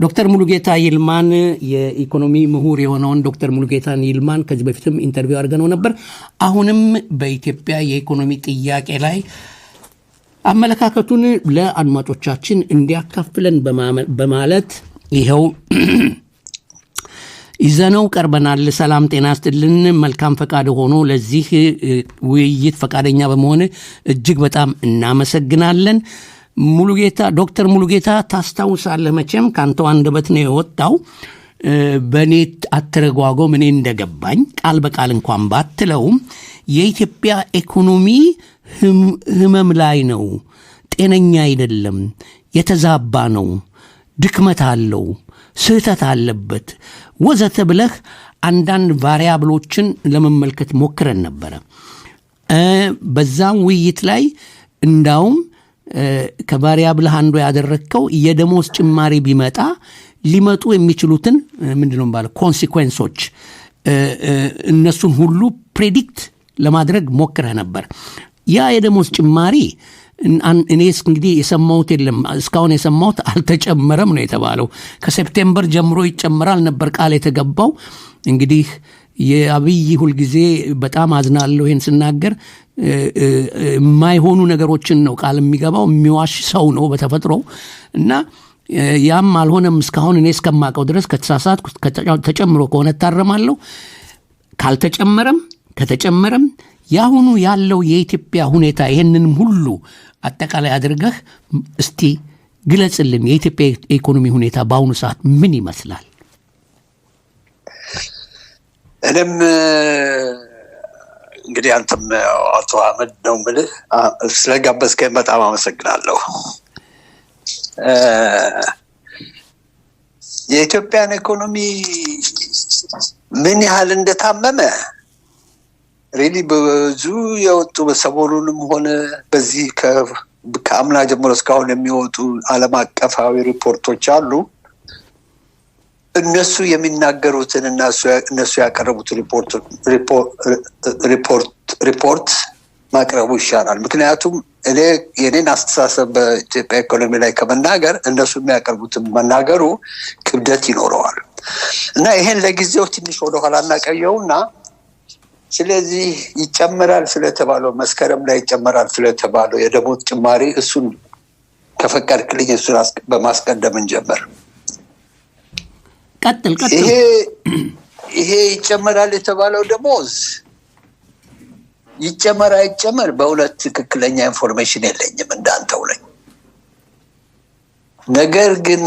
ዶክተር ሙሉጌታ ይልማን የኢኮኖሚ ምሁር የሆነውን ዶክተር ሙሉጌታን ይልማን ከዚህ በፊትም ኢንተርቪው አድርገነው ነበር። አሁንም በኢትዮጵያ የኢኮኖሚ ጥያቄ ላይ አመለካከቱን ለአድማጮቻችን እንዲያካፍለን በማለት ይሄው ይዘነው ቀርበናል። ሰላም ጤና ይስጥልን። መልካም ፈቃድ ሆኖ ለዚህ ውይይት ፈቃደኛ በመሆን እጅግ በጣም እናመሰግናለን። ሙሉጌታ ዶክተር ሙሉጌታ ታስታውሳለህ መቼም ካንተው አንደበት ነው የወጣው። በኔ አተረጓጎም እኔ እንደገባኝ ቃል በቃል እንኳን ባትለውም የኢትዮጵያ ኢኮኖሚ ህመም ላይ ነው፣ ጤነኛ አይደለም፣ የተዛባ ነው፣ ድክመት አለው፣ ስህተት አለበት ወዘተ ብለህ አንዳንድ ቫሪያብሎችን ለመመልከት ሞክረን ነበር። በዛም ውይይት ላይ እንዳውም ከቫሪያብል አንዱ ያደረከው የደሞዝ ጭማሪ ቢመጣ ሊመጡ የሚችሉትን ምንድነው ማለት ኮንሲኩዌንሶች እነሱን ሁሉ ፕሬዲክት ለማድረግ ሞክረህ ነበር። ያ የደሞዝ ጭማሪ እኔስ እንግዲህ የሰማሁት የለም እስካሁን የሰማሁት አልተጨመረም ነው የተባለው። ከሴፕቴምበር ጀምሮ ይጨመራል ነበር ቃል የተገባው። እንግዲህ የአብይ ሁሉ ጊዜ በጣም አዝናለሁ ይሄን ስናገር የማይሆኑ ነገሮችን ነው ቃል የሚገባው። የሚዋሽ ሰው ነው በተፈጥሮ እና ያም አልሆነም እስካሁን እኔ እስከማቀው ድረስ። ከተሳሳትኩ ተጨምሮ ከሆነ ታረማለሁ። ካልተጨመረም ከተጨመረም ያሁኑ ያለው የኢትዮጵያ ሁኔታ ይሄንንም ሁሉ አጠቃላይ አድርገህ እስቲ ግለጽልን። የኢትዮጵያ ኢኮኖሚ ሁኔታ በአሁኑ ሰዓት ምን ይመስላል? እኔም እንግዲህ አንተም አቶ አህመድ ነው የምልህ ስለጋበዝከኝ በጣም አመሰግናለሁ። የኢትዮጵያን ኢኮኖሚ ምን ያህል እንደታመመ ሪሊ ብዙ የወጡ በሰሞኑንም ሆነ በዚህ ከአምና ጀምሮ እስካሁን የሚወጡ ዓለም አቀፋዊ ሪፖርቶች አሉ። እነሱ የሚናገሩትን እና እነሱ ያቀረቡትን ሪፖርት ማቅረቡ ይሻላል። ምክንያቱም እኔ የኔን አስተሳሰብ በኢትዮጵያ ኢኮኖሚ ላይ ከመናገር እነሱ የሚያቀርቡትን መናገሩ ክብደት ይኖረዋል እና ይሄን ለጊዜው ትንሽ ወደኋላ እናቀየውና ስለዚህ ይጨመራል ስለተባለው መስከረም ላይ ይጨመራል ስለተባለው የደሞዝ ጭማሪ እሱን ከፈቀድክልኝ እሱን በማስቀደም እንጀምር። ቀጥል። ይሄ ይጨመራል የተባለው ደሞዝ ይጨመር አይጨመር በእውነት ትክክለኛ ኢንፎርሜሽን የለኝም እንዳንተው ነኝ። ነገር ግን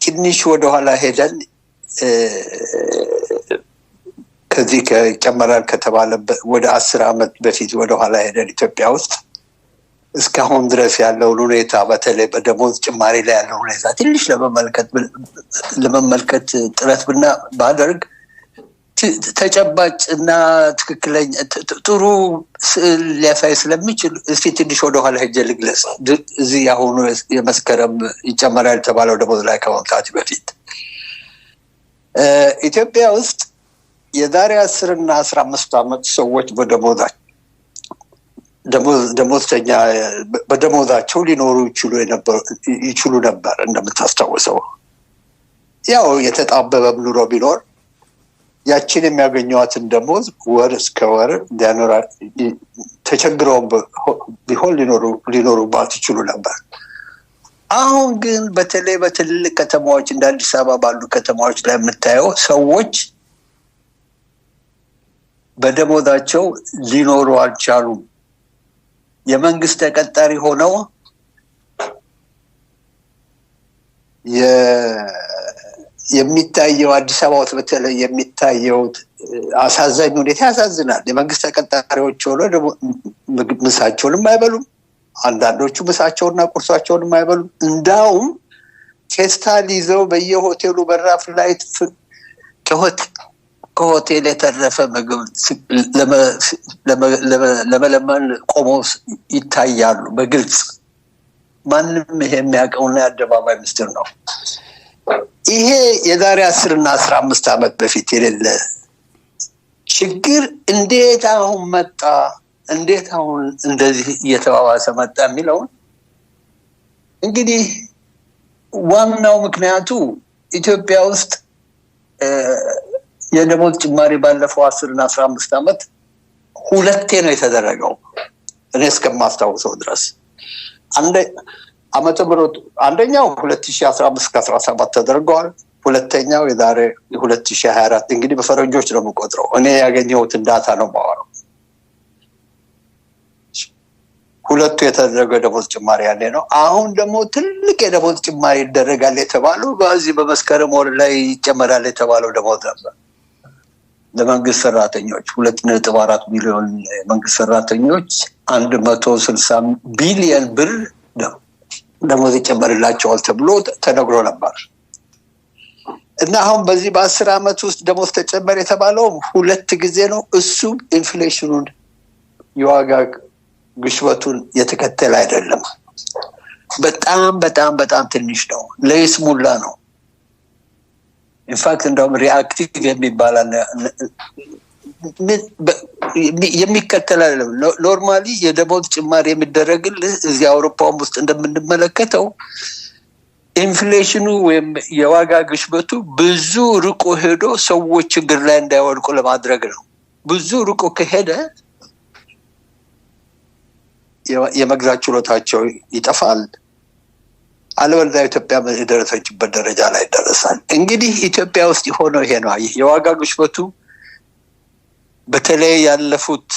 ትንሽ ወደኋላ ሄደን ከዚህ ከጨመራል ከተባለ ወደ 10 ዓመት በፊት ወደኋላ ሄደን ኢትዮጵያ ውስጥ እስካሁን ድረስ ያለውን ሁኔታ በተለይ በደሞዝ ጭማሪ ላይ ያለው ሁኔታ ትንሽ ለመመልከት ጥረት ባደርግ ተጨባጭና ትክክለኛ ጥሩ ስዕል ሊያሳይ ስለሚችል እስቲ ትንሽ ወደኋላ ሄጄ ልግለጽ። እዚህ ያሁኑ የመስከረም ይጨመራል የተባለው ደሞዝ ላይ ከመምጣቱ በፊት ኢትዮጵያ ውስጥ የዛሬ 10 እና 15 ዓመት ሰዎች ደሞዝተኛ በደሞዛቸው ሊኖሩ ይችሉ ነበር። እንደምታስታውሰው ያው የተጣበበ ኑሮ ቢኖር ያችን የሚያገኙዋትን ደሞዝ ወር እስከ ወር ተቸግረው ቢሆን ሊኖሩባት ይችሉ ነበር። አሁን ግን በተለይ በትልልቅ ከተማዎች እንደ አዲስ አበባ ባሉ ከተማዎች ላይ የምታየው ሰዎች በደሞዛቸው ሊኖሩ አልቻሉም። የመንግስት ተቀጣሪ ሆነው የሚታየው አዲስ አበባ ውስጥ በተለይ የሚታየው አሳዛኝ ሁኔታ ያሳዝናል። የመንግስት ተቀጣሪዎች ሆነው ምሳቸውንም አይበሉም። አንዳንዶቹ ምሳቸውንና ቁርሳቸውንም አይበሉም። እንዳውም ፌስታል ይዘው በየሆቴሉ በራፍ ላይ ከሆቴል የተረፈ ምግብ ለመለመን ቆመው ይታያሉ በግልጽ። ማንም ይሄ የሚያውቀውና የአደባባይ ምስጢር ነው። ይሄ የዛሬ 10 እና 15 ዓመት በፊት የሌለ ችግር እንዴት አሁን መጣ፣ እንዴት አሁን እንደዚህ እየተባባሰ መጣ የሚለውን እንግዲህ ዋናው ምክንያቱ ኢትዮጵያ ውስጥ የደሞዝ ጭማሪ ባለፈው 10 እና 15 ዓመት ሁለቴ ነው የተደረገው እኔ እስከማስታውሰው ድረስ። አንደኛው 2015-17 ተደርጓል። ሁለተኛው የዛሬ 2024 እንግዲህ በፈረንጆች ነው የምቆጥረው። እኔ ያገኘሁትን ዳታ ነው የማወራው። ሁለቱ የተደረገው የደሞዝ ጭማሪ ያለ ነው። አሁን ደግሞ ትልቅ የደሞዝ ጭማሪ ይደረጋል የተባለው በዚህ በመስከረም ወር ላይ ይጨመራል የተባለው ደሞዝ ነበር ለመንግስት ሰራተኞች 2.4 ሚሊዮን መንግስት ሰራተኞች 160 ቢሊዮን ብር ደሞዝ ይጨመርላቸዋል ተብሎ ተነግሮ ነበር። እና አሁን በዚህ በ10 ዓመት ውስጥ ደሞዝ ተጨመረ የተባለው 2 ጊዜ ነው። እሱም ኢንፍሌሽኑን የዋጋ ግሽበቱን የተከተለ አይደለም። በጣም በጣም በጣም ትንሽ ነው። ለይስሙላ ነው። ኢንፋክት እንደውም ሪአክቲቭ የሚባል የሚከተል አይደለም። ኖርማሊ የደሞዝ ጭማሪ የሚደረግልህ እዚህ አውሮፓውም ውስጥ እንደምንመለከተው ኢንፍሌሽኑ ወይም የዋጋ ግሽበቱ ብዙ ርቆ ሄዶ ሰዎች ችግር ላይ እንዳይወድቁ ለማድረግ ነው። ብዙ ርቆ ከሄደ የመግዛት ችሎታቸው ይጠፋል። አለበለዚያ ኢትዮጵያ የደረሰችበት ደረጃ ላይ ደረሳል። እንግዲህ ኢትዮጵያ ውስጥ የሆነው ይሄ ነው። የዋጋ ግሽበቱ በተለይ ያለፉት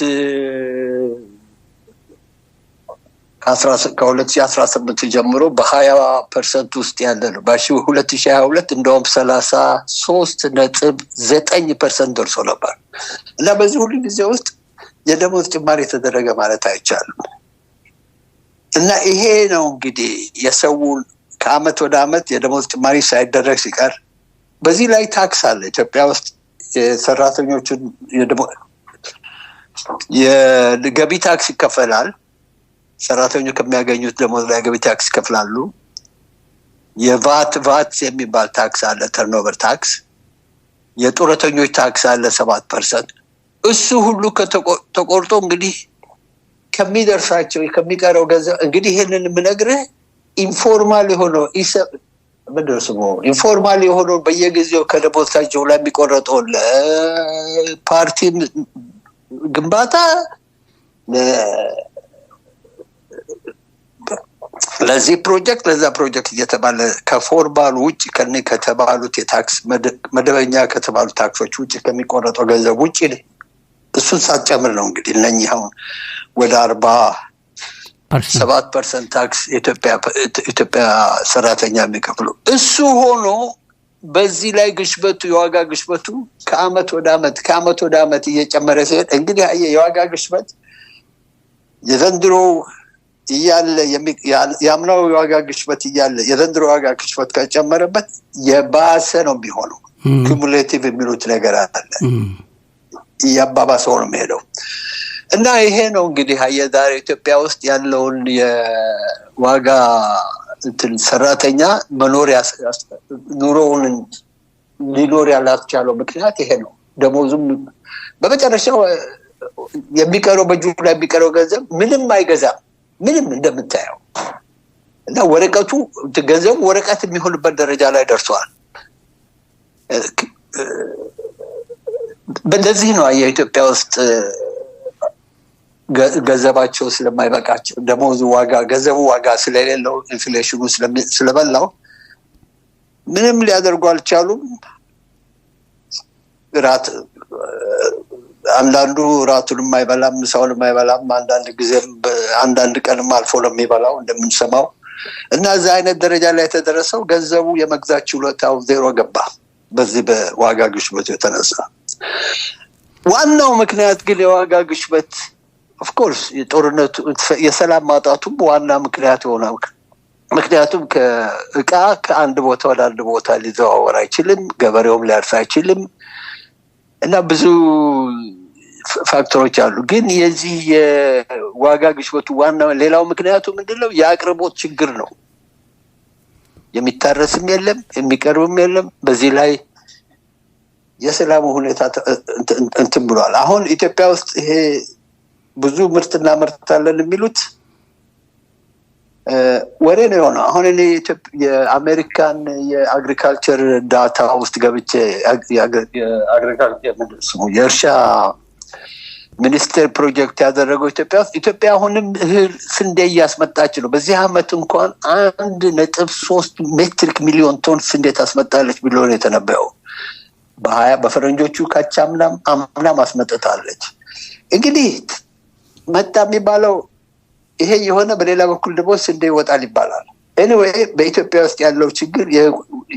ከ2018 ጀምሮ በ20% ውስጥ ያለ ነው። በ2022 እንደውም 33.9% ደርሶ ነበር እና በዚህ ሁሉ ጊዜ ውስጥ የደሞዝ ጭማሪ የተደረገ ማለት አይቻልም። እና ይሄ ነው እንግዲህ የሰውን ከአመት ወደ አመት የደሞዝ ጭማሪ ሳይደረግ ሲቀር በዚህ ላይ ታክስ አለ። ኢትዮጵያ ውስጥ የሰራተኞችን የገቢ ታክስ ይከፈላል። ሰራተኞች ከሚያገኙት ደሞዝ ላይ ገቢ ታክስ ይከፍላሉ። የቫት የሚባል ታክስ አለ፣ ተርኖቨር ታክስ። የጡረተኞች ታክስ አለ 7%። እሱ ሁሉ ተቆርጦ እንግዲህ ከሚደርሳቸው ከሚቀረው ገንዘብ እንግዲህ ይሄንን የምነግርህ ኢንፎርማል የሆነው ኢንፎርማል የሆነው በየጊዜው ከደሞዛቸው ላይ የሚቆረጠው ለፓርቲ ግንባታ ለዚህ ፕሮጀክት ለዛ ፕሮጀክት እየተባለ ከፎርማል ውጭ ከተባሉት የታክስ መደበኛ ከተባሉ ታክሶች ውጭ ከሚቆረጠው ገንዘብ ውጭ እሱን ሳትጨምር ነው እንግዲህ እነኚህ አሁን ወደ 47% ታክስ ኢትዮጵያ ሰራተኛ የሚከፍሉ። እሱ ሆኖ በዚህ ላይ ግሽበቱ የዋጋ ግሽበቱ ከአመት ወደ አመት እየጨመረ ሲሄድ እንግዲህ የዋጋ ግሽበት የዘንድሮ እያለ ያምናው የዋጋ ግሽበት እያለ የዘንድሮ ዋጋ ግሽበት ከጨመረበት የባሰ ነው የሚሆነው። ኩሙሌቲቭ የሚሉት ነገር አለ። እያባባሰው ነው የሚሄደው እና ይሄ ነው እንግዲህ ዛሬ ኢትዮጵያ ውስጥ ያለውን የዋጋ ሰራተኛ ኑሮውን ሊኖር ያላስቻለው ምክንያት ይሄ ነው። ደሞዙም በመጨረሻው የሚቀረው በእጁ ላይ የሚቀረው ገንዘብ ምንም አይገዛም። ምንም እንደምታየው እና ገንዘቡ ወረቀት የሚሆንበት ደረጃ ላይ ደርሷል። በእንደዚህ ነው የኢትዮጵያ ውስጥ ገንዘባቸው ስለማይበቃቸው ገንዘቡ ዋጋ ስለሌለው ኢንፍሌሽኑ ስለበላው ምንም ሊያደርጉ አልቻሉም። አንዳንዱ ራቱን የማይበላም ምሳውን የማይበላም አንዳንድ ቀንም አልፎ ነው የሚበላው እንደምንሰማው። እና እዛ አይነት ደረጃ ላይ የተደረሰው ገንዘቡ የመግዛት ችሎታው ዜሮ ገባ በዚህ በዋጋ ግሽበቱ የተነሳ። ዋናው ምክንያት ግን የዋጋ ግሽበት ኦፍኮርስ የጦርነቱ የሰላም ማጣቱም ዋና ምክንያት ሆነው። ምክንያቱም ከእቃ ከአንድ ቦታ ወደ አንድ ቦታ ሊዘዋወር አይችልም፣ ገበሬውም ሊያርስ አይችልም እና ብዙ ፋክተሮች አሉ። ግን የዚህ የዋጋ ግሽበቱ ዋና ሌላው ምክንያቱ ምንድነው? የአቅርቦት ችግር ነው። የሚታረስም የለም የሚቀርብም የለም። በዚህ ላይ የሰላሙ ሁኔታ እንትን ብሏል። አሁን ኢትዮጵያ ውስጥ ይሄ ብዙ ምርትና ምርት አለን የሚሉት ወሬ ነው የሆነው። አሁን እኔ የአሜሪካን የአግሪካልቸር ዳታ ውስጥ ገብቼ የእርሻ ሚኒስቴር ፕሮጀክት ያደረገው ኢትዮጵያ አሁንም እህል ስንዴ እያስመጣች ነው። በዚህ ዓመት እንኳን 1.3 ሜትሪክ ሚሊዮን ቶን ስንዴ ታስመጣለች ብሎ ነው የተነበየው። በፈረንጆቹ አምናም አስመጥታለች። እንግዲህ መጣ የሚባለው ይሄ የሆነ በሌላ በኩል ደግሞ ስንዴ ይወጣል ይባላል። ኤኒዌይ በኢትዮጵያ ውስጥ ያለው ችግር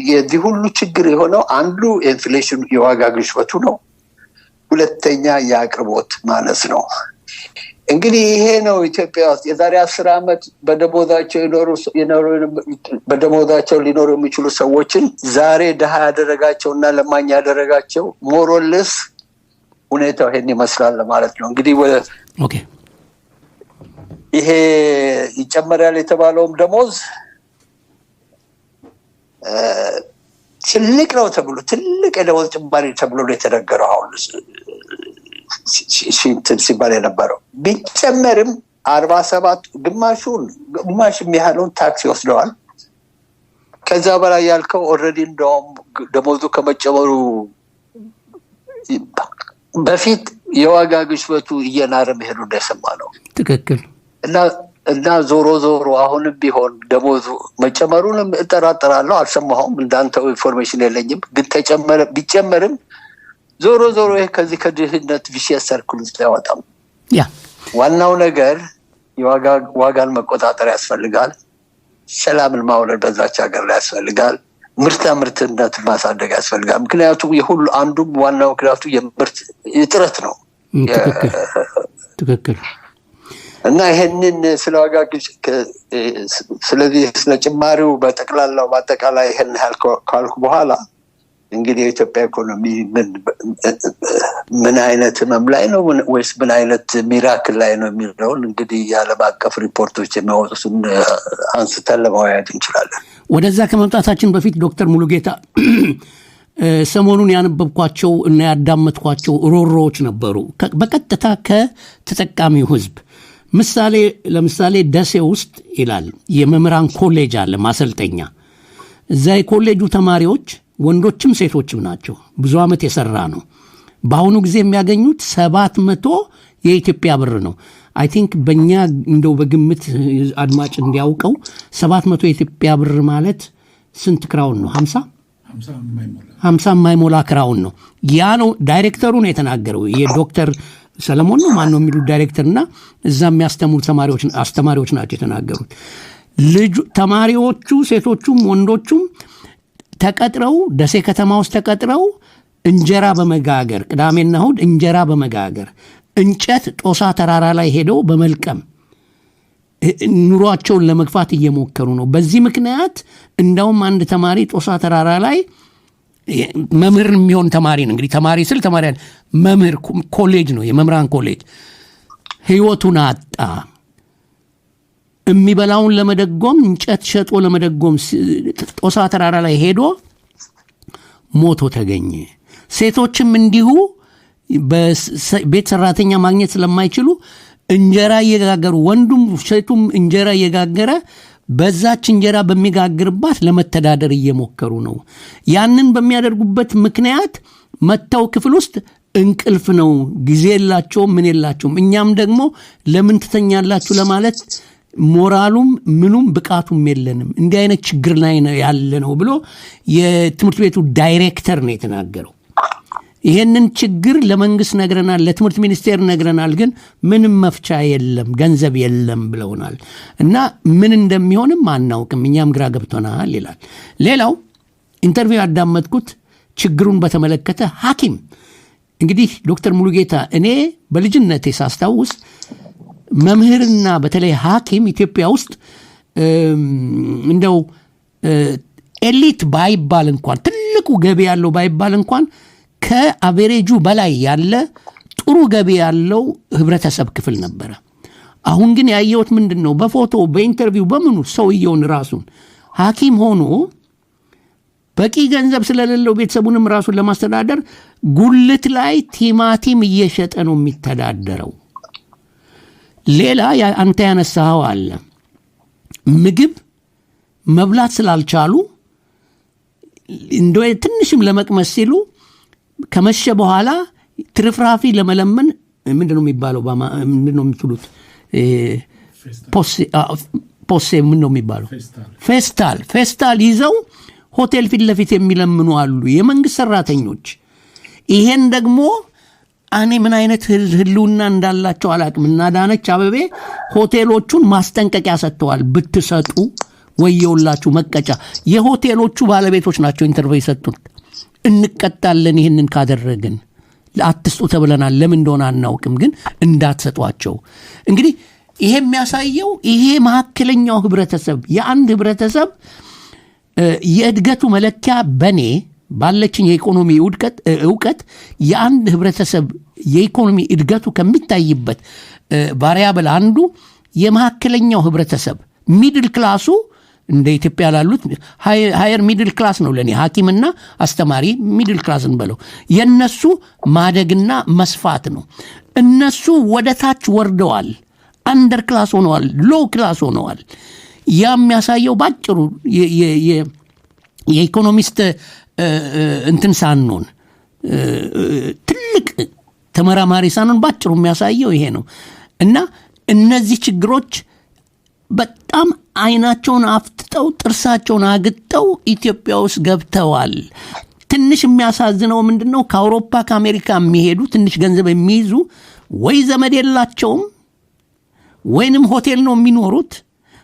የዚህ ሁሉ ችግር የሆነው አንዱ ኢንፍሌሽን የዋጋ ግሽበቱ ነው። ሁለተኛ የአቅርቦት ማነስ ነው። እንግዲህ ይሄ ነው ኢትዮጵያ ውስጥ የዛሬ 10 ዓመት በደሞዛቸው ሊኖሩ የሚችሉ ሰዎችን ዛሬ ድሃ ያደረጋቸውና ለማኝ ያደረጋቸው ሞሮልስ ሁኔታው ይሄን ይመስላል ማለት ነው። እንግዲህ ኦኬ ይሄ ይጨመራል የተባለውም ደሞዝ ትልቅ ነው ተብሎ ትልቅ የደሞዝ ጭማሪ ተብሎ ነው የተነገረው። አሁን ሲባል የነበረው ቢጨመርም 47 ግማሽ የሚያህለውን ታክስ ይወስደዋል። ከዛ በላይ ያልከው ኦልሬዲ እንደውም ደሞዙ ከመጨመሩ በፊት የዋጋ ግሽበቱ እየናረ መሄዱ እንደሰማ ነው። ትክክል። እና ዞሮ አሁንም ቢሆን ደሞዙ መጨመሩንም እጠራጠራለሁ። አልሰማሁም፣ እንዳንተው ኢንፎርሜሽን የለኝም። ግን ቢጨመርም ዞሮ ይሄ ከዚህ ከድህነት ቪሺየስ ሰርክል ውስጥ ያወጣም። ዋናው ነገር ዋጋን መቆጣጠር ያስፈልጋል። ሰላምን ማውረድ በዛች ሀገር ላይ ያስፈልጋል። ምርትነት ማሳደግ ያስፈልጋል። ምክንያቱም የሁሉ አንዱም ዋናው ምክንያቱ የምርት እጥረት ነው። ትክክል። እና ይሄንን ስለ ዋጋ ስለዚህ ስለ ጭማሪው በአጠቃላይ ይሄን ካልኩ በኋላ እንግዲህ የኢትዮጵያ ኢኮኖሚ ምን አይነት ህመም ላይ ነው ወይስ ምን አይነት ሚራክል ላይ ነው የሚለውን እንግዲህ የዓለም አቀፍ ሪፖርቶች የሚያወጡትን አንስተን ለማወያየት እንችላለን። ወደዛ ከመምጣታችን በፊት ዶክተር ሙሉጌታ ሰሞኑን ያነበብኳቸው እና ያዳመጥኳቸው ሮሮዎች ነበሩ በቀጥታ ከተጠቃሚው ህዝብ። ለምሳሌ ደሴ ውስጥ ይላል የመምህራን ኮሌጅ አለ ማሰልጠኛ። እዛ የኮሌጁ ተማሪዎች ወንዶችም ሴቶችም ናቸው። ብዙ ዓመት የሰራ ነው። በአሁኑ ጊዜ የሚያገኙት 700 የኢትዮጵያ ብር ነው። አይ ቲንክ በእኛ እንደው በግምት አድማጭ እንዲያውቀው 700 የኢትዮጵያ ብር ማለት ስንት ክራውን ነው? 50 የማይሞላ ክራውን ነው። ያ ነው ዳይሬክተሩ ነው የተናገረው። የዶክተር ሰለሞን ነው ማን ነው የሚሉት ዳይሬክተርና እዛ የሚያስተምሩ አስተማሪዎች ናቸው የተናገሩት። ተማሪዎቹ ሴቶቹም ወንዶቹም ተቀጥረው ደሴ ከተማ ውስጥ ተቀጥረው እንጀራ በመጋገር ቅዳሜና እሑድ እንጀራ በመጋገር እንጨት ጦሳ ተራራ ላይ ሄደው በመልቀም ኑሯቸውን ለመግፋት እየሞከሩ ነው። በዚህ ምክንያት እንደውም አንድ ተማሪ ጦሳ ተራራ ላይ መምህር የሚሆን ተማሪ ነው። እንግዲህ ተማሪ ስል ተማሪ መምህር ኮሌጅ ነው የመምህራን ኮሌጅ ህይወቱን አጣ። የሚበላውን ለመደጎም እንጨት ሸጦ ለመደጎም ጦሳ ተራራ ላይ ሄዶ ሞቶ ተገኘ። ሴቶችም እንዲሁ በቤት ሰራተኛ ማግኘት ስለማይችሉ እንጀራ እየጋገሩ ወንዱም ሴቱም እንጀራ እየጋገረ በዛች እንጀራ በሚጋግርባት ለመተዳደር እየሞከሩ ነው። ያንን በሚያደርጉበት ምክንያት መተው ክፍል ውስጥ እንቅልፍ ነው፣ ጊዜ የላቸውም፣ ምን የላቸውም። እኛም ደግሞ ለምን ትተኛላችሁ ለማለት ሞራሉም ምኑም ብቃቱም የለንም። እንዲህ አይነት ችግር ላይ ነው ያለ ነው ብሎ የትምህርት ቤቱ ዳይሬክተር ነው የተናገረው። ይሄንን ችግር ለመንግስት ነግረናል፣ ለትምህርት ሚኒስቴር ነግረናል፣ ግን ምንም መፍቻ የለም፣ ገንዘብ የለም ብለውናል እና ምን እንደሚሆንም አናውቅም፣ እኛም ግራ ገብቶናል ይላል። ሌላው ኢንተርቪው ያዳመጥኩት ችግሩን በተመለከተ ሐኪም እንግዲህ ዶክተር ሙሉጌታ እኔ በልጅነቴ ሳስታውስ መምህርና በተለይ ሐኪም ኢትዮጵያ ውስጥ እንደው ኤሊት ባይባል እንኳን ትልቁ ገቢ ያለው ባይባል እንኳን ከአቬሬጁ በላይ ያለ ጥሩ ገቢ ያለው ህብረተሰብ ክፍል ነበረ። አሁን ግን ያየሁት ምንድነው በፎቶ በኢንተርቪው በምኑ ሰውየውን ራሱን ሐኪም ሆኖ በቂ ገንዘብ ስለሌለው ቤተሰቡንም ራሱን ለማስተዳደር ጉልት ላይ ቲማቲም እየሸጠ ነው የሚተዳደረው። ሌላ አንተ ያነሳው አለ ምግብ መብላት ስላልቻሉ እንደው ትንሽም ለመቅመስ ሲሉ ከመሸ በኋላ ትርፍራፊ ለመለመን ምንድነው የሚባለው ምንድነው የሚሉት ፖሴ ምንድነው የሚባለው ፌስታል ይዘው ሆቴል ፊት ለፊት የሚለምኑ አሉ የመንግስት ሰራተኞች። ይሄን ደግሞ እኔ ምን አይነት ህልውና እንዳላቸው አላቅም። እና ዳነች አበቤ ሆቴሎቹን ማስጠንቀቂያ ሰጥተዋል። ብትሰጡ ወየውላችሁ መቀጫ። የሆቴሎቹ ባለቤቶች ናቸው ኢንተርቪው የሰጡት። እንቀጣለን ይሄንን ካደረግን፣ አትስጡ ተብለናል። ለምን እንደሆነ አናውቅም፣ ግን እንዳትሰጧቸው። እንግዲህ ይሄ የሚያሳየው ይሄ መካከለኛው ህብረተሰብ የአንድ ህብረተሰብ የእድገቱ መለኪያ በኔ ባለችኝ የኢኮኖሚ ዕውቀት የአንድ ህብረተሰብ የኢኮኖሚ እድገቱ ከሚታይበት ቫሪያብል አንዱ የመካከለኛው ህብረተሰብ ሚድል ክላሱ እንደ ኢትዮጵያ ላሉት ሃየር ሚድል ክላስ ነው። ለኔ ሐኪምና አስተማሪ ሚድል ክላስ እንበለው የነሱ ማደግና መስፋት ነው። እነሱ ወደ ታች ወርደዋል፣ አንደር ክላስ ሆነዋል፣ ሎው ክላስ ሆነዋል። ያ የሚያሳየው ባጭሩ የኢኮኖሚስት እንትን ሳንሆን ትልቅ ተመራማሪ ሳንሆን ባጭሩ የሚያሳየው ይሄ ነው። እና እነዚህ ችግሮች በጣም አይናቸውን አፍጥጠው ጥርሳቸውን አግጠው ኢትዮጵያ ውስጥ ገብተዋል። ትንሽ የሚያሳዝነው ምንድነው ከአውሮፓ ከአሜሪካ የሚሄዱ ትንሽ ገንዘብ የሚይዙ ወይ ዘመድ የላቸውም ወይንም ሆቴል ነው የሚኖሩት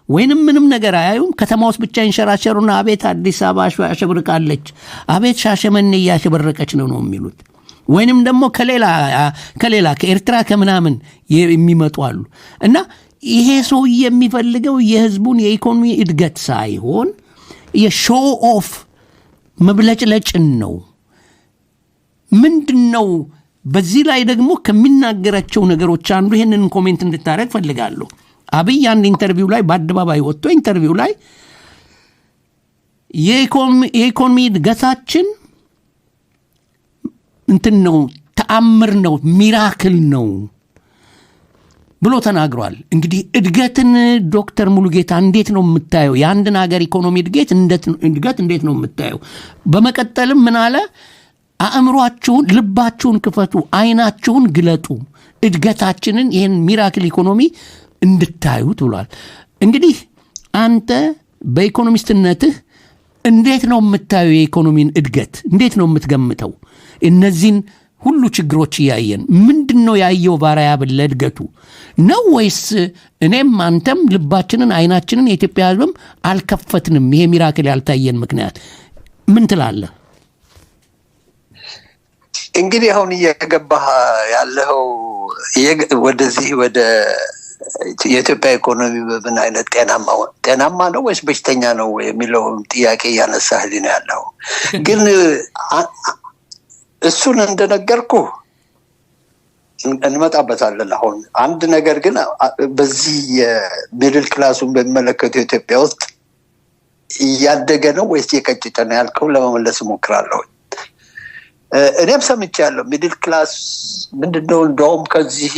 ወይንም ምንም ነገር አያዩም። ከተማ ውስጥ ብቻ እንሸራሸሩና አቤት አዲስ አበባ ያሸብርቃለች፣ አቤት ሻሸመኔ ያሸበረቀች ነው የሚሉት። ወይንም ደግሞ ከሌላ ከኤርትራ ከምናምን የሚመጡ አሉ። እና ይሄ ሰው የሚፈልገው የህዝቡን የኢኮኖሚ እድገት ሳይሆን የሾው ኦፍ መብለጭለጭን ነው። ምንድነው? በዚህ ላይ ደግሞ ከሚናገራቸው ነገሮች አንዱ ይሄንን ኮሜንት እንድታረግ ፈልጋለሁ። አብይ አንድ ኢንተርቪው ላይ በአደባባይ ወጥቶ ኢንተርቪው ላይ የኢኮኖሚ እድገታችን እንትን ነው፣ ተአምር ነው፣ ሚራክል ነው ብሎ ተናግሯል። እንግዲህ እድገትን ዶክተር ሙሉጌታ እንዴት ነው የምታየው? የአንድን ሀገር ኢኮኖሚ እድገት እንዴት ነው የምታየው? በመቀጠልም ምን አለ? አእምሯችሁን ልባችሁን ክፈቱ፣ አይናችሁን ግለጡ፣ እድገታችንን ይህን ሚራክል ኢኮኖሚ እንድታዩት ብሏል። እንግዲህ አንተ በኢኮኖሚስትነትህ እንዴት ነው የምታየው? የኢኮኖሚን እድገት እንዴት ነው የምትገምተው? እነዚህን ሁሉ ችግሮች እያየን ምንድነው ያየው ቫሪያብል ለእድገቱ ነው? ወይስ እኔም አንተም ልባችንን አይናችንን የኢትዮጵያ ህዝብም አልከፈትንም? ይሄ ሚራክል ያልታየን ምክንያት ምን ትላለህ? እንግዲህ አሁን እየገባህ ያለው ወደዚህ ወደ የኢትዮጵያ ኢኮኖሚ በምን አይነት ጤናማ ነው ወይስ በሽተኛ ነው የሚለው ጥያቄ እያነሳህልኝ ነው ያለው። ግን እሱን እንደነገርኩ እንመጣበታለን። አሁን አንድ ነገር ግን በዚህ የሚድል ክላሱን በሚመለከቱ ኢትዮጵያ ውስጥ እያደገ ነው ወይስ እየቀጨጨ ነው ያልከው ለመመለስ እሞክራለሁ። እኔም ሰምቻለሁ ሚድል ክላስ ምንድነው እንደውም ከዚህ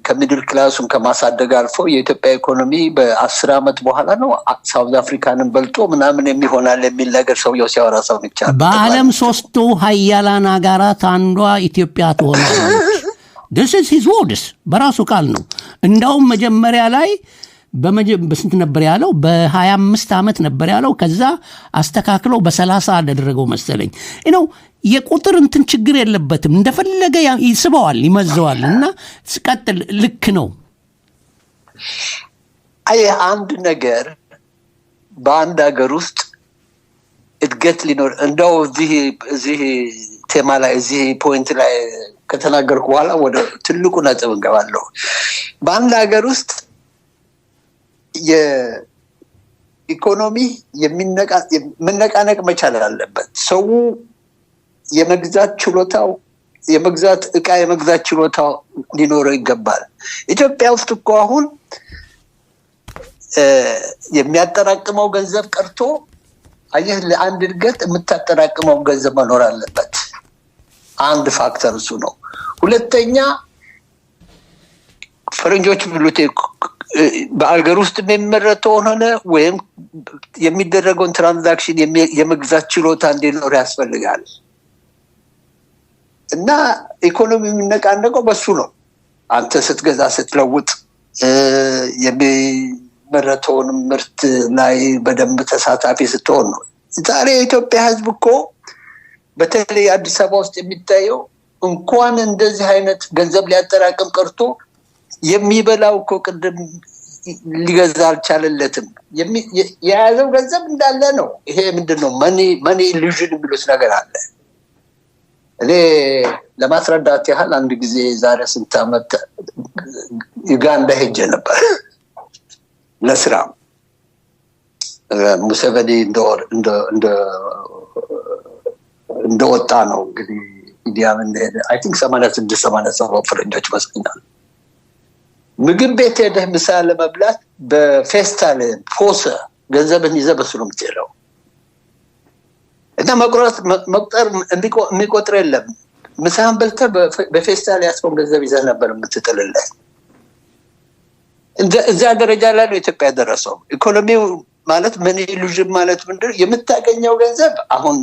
ከሚድል ክላሱን ከማሳደግ አልፎ የኢትዮጵያ ኢኮኖሚ በ10 ዓመት በኋላ ነው ሳውዝ አፍሪካንን በልጦ ምናምን የሚሆናል የሚል ነገር ሰውየው ሲያወራ ሰምቻለሁ። በዓለም ሶስቱ ሀያላን ሀገራት አንዷ ኢትዮጵያ ትሆናለች። this is his words በራሱ ቃል ነው። እንደውም መጀመሪያ ላይ በስንት ነበር ያለው? በ25 ዓመት ነበር ያለው። ከዛ አስተካክለው በ30 አደረገው መሰለኝ። የቁጥር እንትን ችግር የለበትም፣ እንደፈለገ ይስበዋል ይመዘዋል። እና ስቀጥል ልክ ነው። አይ አንድ ነገር በአንድ ሀገር ውስጥ እድገት ሊኖር እንደው እዚህ ቴማ ላይ እዚህ ፖይንት ላይ ከተናገርኩ በኋላ ወደ ትልቁ ነጥብ እንገባለሁ። በአንድ ሀገር ውስጥ የኢኮኖሚ መነቃነቅ መቻል አለበት። ሰው የመግዛት ችሎታው እቃ የመግዛት ችሎታው ሊኖረው ይገባል። ኢትዮጵያ ውስጥ እኮ አሁን የሚያጠራቅመው ገንዘብ ቀርቶ አየህ ለአንድ እድገት የምታጠራቅመው ገንዘብ መኖር አለበት። አንድ ፋክተር እሱ ነው። ሁለተኛ ፈረንጆች ብሉት በአገር ውስጥ የሚመረተው ሆነ ወይም የሚደረገውን ትራንዛክሽን የመግዛት ችሎታ እንዲኖር ያስፈልጋል እና ኢኮኖሚ የሚነቃነቀው በሱ ነው። አንተ ስትገዛ ስትለውጥ የሚመረተውን ምርት ላይ በደንብ ተሳታፊ ስትሆን ነው። ዛሬ የኢትዮጵያ ህዝብ እኮ በተለይ አዲስ አበባ ውስጥ የሚታየው እንኳን እንደዚህ አይነት ገንዘብ ሊያጠራቅም ቀርቶ የሚበላው እኮ ቅድም ሊገዛ አልቻለለትም። የያዘው ገንዘብ እንዳለ ነው። ይሄ ምንድነው? መኒ ኢሉዥን የሚሉት ነገር አለ። እኔ ለማስረዳት ያህል አንድ ጊዜ ዛሬ ስንት ዓመት ዩጋንዳ ሄጄ ነበር ለስራ። ሙሴቬኒ እንደወጣ ነው እንግዲህ ኢዲያምን አይ ቲንክ 86-87 ፈረንጆች መስለኛል። ምግብ ቤት ሄደህ ምሳ ለመብላት በፌስታል ፖሰ ገንዘብን ይዘህ በሱ ነው የምትሄደው እና መቁጠር የሚቆጥር የለም። ምሳህን በልተህ በፌስታል ያስቀመጥከውን ገንዘብ ይዘህ ነበር የምትጥልለት። እዛ ደረጃ ላይ ነው ኢትዮጵያ ደረሰው። ኢኮኖሚው ማለት ምን ኢሉዥን ማለት ምንድነው? የምታገኘው ገንዘብ አሁን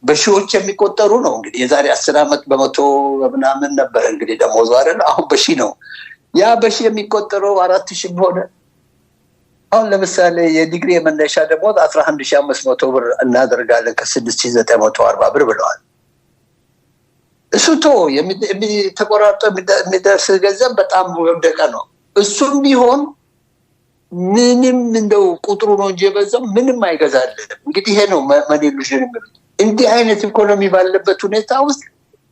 በሺዎች የሚቆጠሩ ነው። እንግዲህ የዛሬ 10 ዓመት በመቶ ምናምን ነበር እንግዲህ ደሞዝ አይደል? አሁን በሺ ነው። ያ በሺ የሚቆጠረው 4000 ሆነ። አሁን ለምሳሌ የዲግሪ የመነሻ ደሞዝ 11500 ብር እናደርጋለን ከ6940 ብር ብለዋል። እሱቶ ተቆራርጦ የሚደርስ ገንዘብ በጣም ወደቀ ነው። እሱም ቢሆን ምንም እንደው ቁጥሩ ነው እንጂ የበዛው ምንም አይገዛልንም። እንግዲህ ይሄ ነው መኒ ኢሉዥን የሚሉት። እንዲህ አይነት ኢኮኖሚ ባለበት ሁኔታ ውስጥ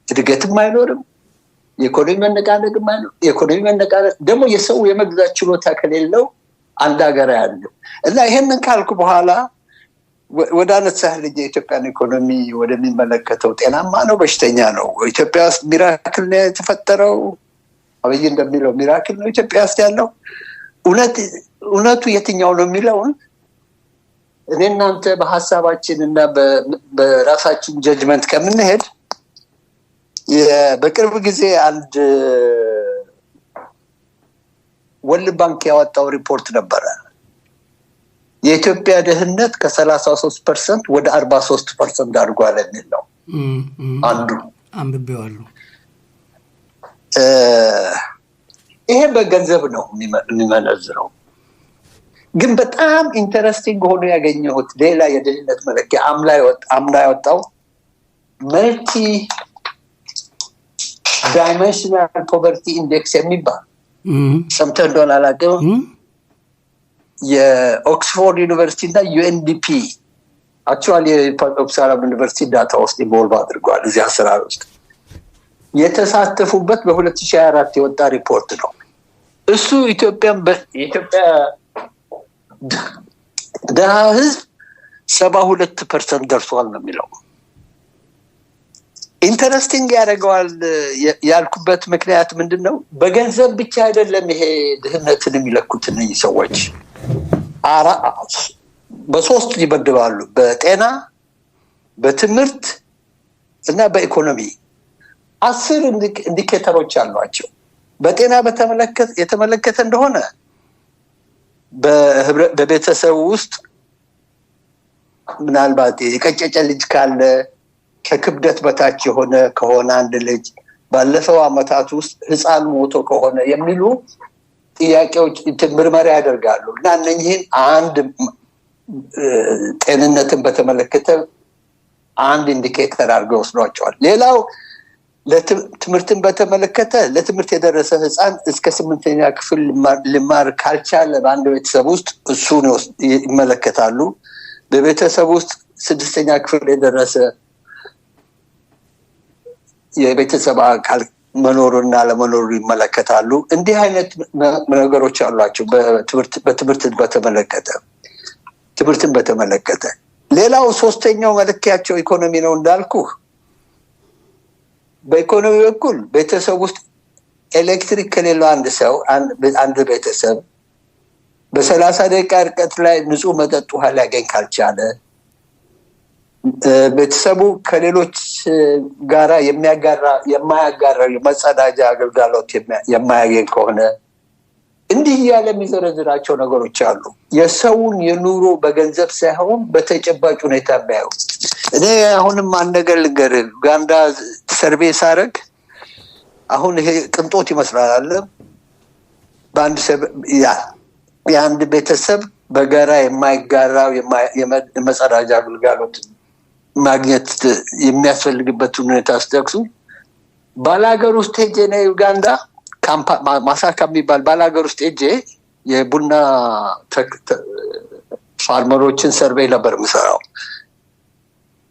እድገትም አይኖርም፣ የኢኮኖሚ መነቃነቅም አይኖርም። የኢኮኖሚ መነቃነቅ ደግሞ የሰው የመግዛት ችሎታ ከሌለው አንድ ሀገር ያለው እና ይሄንን ካልኩ በኋላ ወደ አነሳህ ልጅ የኢትዮጵያን ኢኮኖሚ ወደሚመለከተው ጤናማ ነው በሽተኛ ነው? ኢትዮጵያ ውስጥ ሚራክል ነው የተፈጠረው? አብይ እንደሚለው ሚራክል ነው ኢትዮጵያ ውስጥ ያለው? እውነቱ የትኛው ነው የሚለውን እኔ እናንተ በሐሳባችን እና በራሳችን ጀጅመንት ከምንሄድ በቅርብ ጊዜ አንድ ወርልድ ባንክ ያወጣው ሪፖርት ነበረ። የኢትዮጵያ ድህነት ከ33% ወደ 43% አድጓል የሚል ነው። አንዱ አንብቤዋለሁ። ይሄ በገንዘብ ነው የሚመነዝረው። ግን በጣም ኢንተረስቲንግ ሆኖ ያገኘሁት ሌላ የድህነት መለኪያ አምና ያወጣው መልቲ ዳይሜንሽናል ፖቨርቲ ኢንዴክስ የሚባል ሰምተህ እንደሆነ አላውቅም። የኦክስፎርድ ዩኒቨርሲቲ እና ዩኤንዲፒ አክቹዋሊ የኦፕሳላ ዩኒቨርሲቲ ዳታ ውስጥ ኢንቮልቭ አድርገዋል። እዚህ አሰራር ውስጥ የተሳተፉበት በ2024 የወጣ ሪፖርት ነው። እሱ የኢትዮጵያ ደሃ ህዝብ 72% ደርሷል ነው የሚለው። ኢንተረስቲንግ ያደርገዋል ያልኩበት ምክንያት ምንድነው? በገንዘብ ብቻ አይደለም ይሄ ድህነትን የሚለኩት እነዚህ ሰዎች በሶስት ይበድባሉ። በጤና፣ በትምህርት እና በኢኮኖሚ 10 ኢንዲኬተሮች አሏቸው። በጤና የተመለከተ እንደሆነ በቤተሰብ ውስጥ ምናልባት የቀጨጨ ልጅ ካለ ከክብደት በታች ከሆነ አንድ ልጅ ባለፈው አመታት ውስጥ ህፃን ሞቶ ከሆነ የሚሉ ጥያቄዎች ምርመራ ያደርጋሉ እና እነኚህን አንድ ጤንነትን በተመለከተ አንድ ኢንዲኬተር አድርገው ወስዷቸዋል። ሌላው ለትምህርትን በተመለከተ ለትምህርት የደረሰ ህፃን እስከ 8ኛ ክፍል ሊማር ካልቻለ በአንድ ቤተሰብ ውስጥ እሱን ይመለከታሉ። በቤተሰብ ውስጥ 6ኛ ክፍል የደረሰ የቤተሰብ አካል መኖሩና ለመኖሩ ይመለከታሉ። እንዲህ አይነት ነገሮች አሏቸው በትምህርትን በተመለከተ። ሌላው ሶስተኛው መለኪያቸው ኢኮኖሚ ነው እንዳልኩ። በኢኮኖሚ በኩል ቤተሰብ ውስጥ ኤሌክትሪክ ከሌለው አንድ ቤተሰብ በ30 ደቂቃ ርቀት ላይ ንጹህ መጠጥ ውሃ ሊያገኝ ካልቻለ፣ ቤተሰቡ ከሌሎች ጋራ የማያጋራ የመጸዳጃ አገልግሎት የማያገኝ ከሆነ እንዲህ ያለ የሚዘረዝራቸው ነገሮች አሉ። የሰውን የኑሮ በገንዘብ ሳይሆን በተጨባጭ ሁኔታ የሚያዩ። እኔ አሁንም አንድ ነገር ልንገርህ፣ ኡጋንዳ ሰርቬ ሳረግ አሁን ይሄ ቅንጦት ይመስላል አለ የአንድ ቤተሰብ በጋራ የማይጋራው የመጸዳጃ አገልግሎት ማግኘት የሚያስፈልግበትን ሁኔታ አስጠቅሱ። ባላገር ውስጥ ሄጄ ነው ኡጋንዳ ማሳካ የሚባል ባላገር ውስጥ ሄጄ የቡና ፋርመሮችን ሰርቬይ ነበር የምሰራው።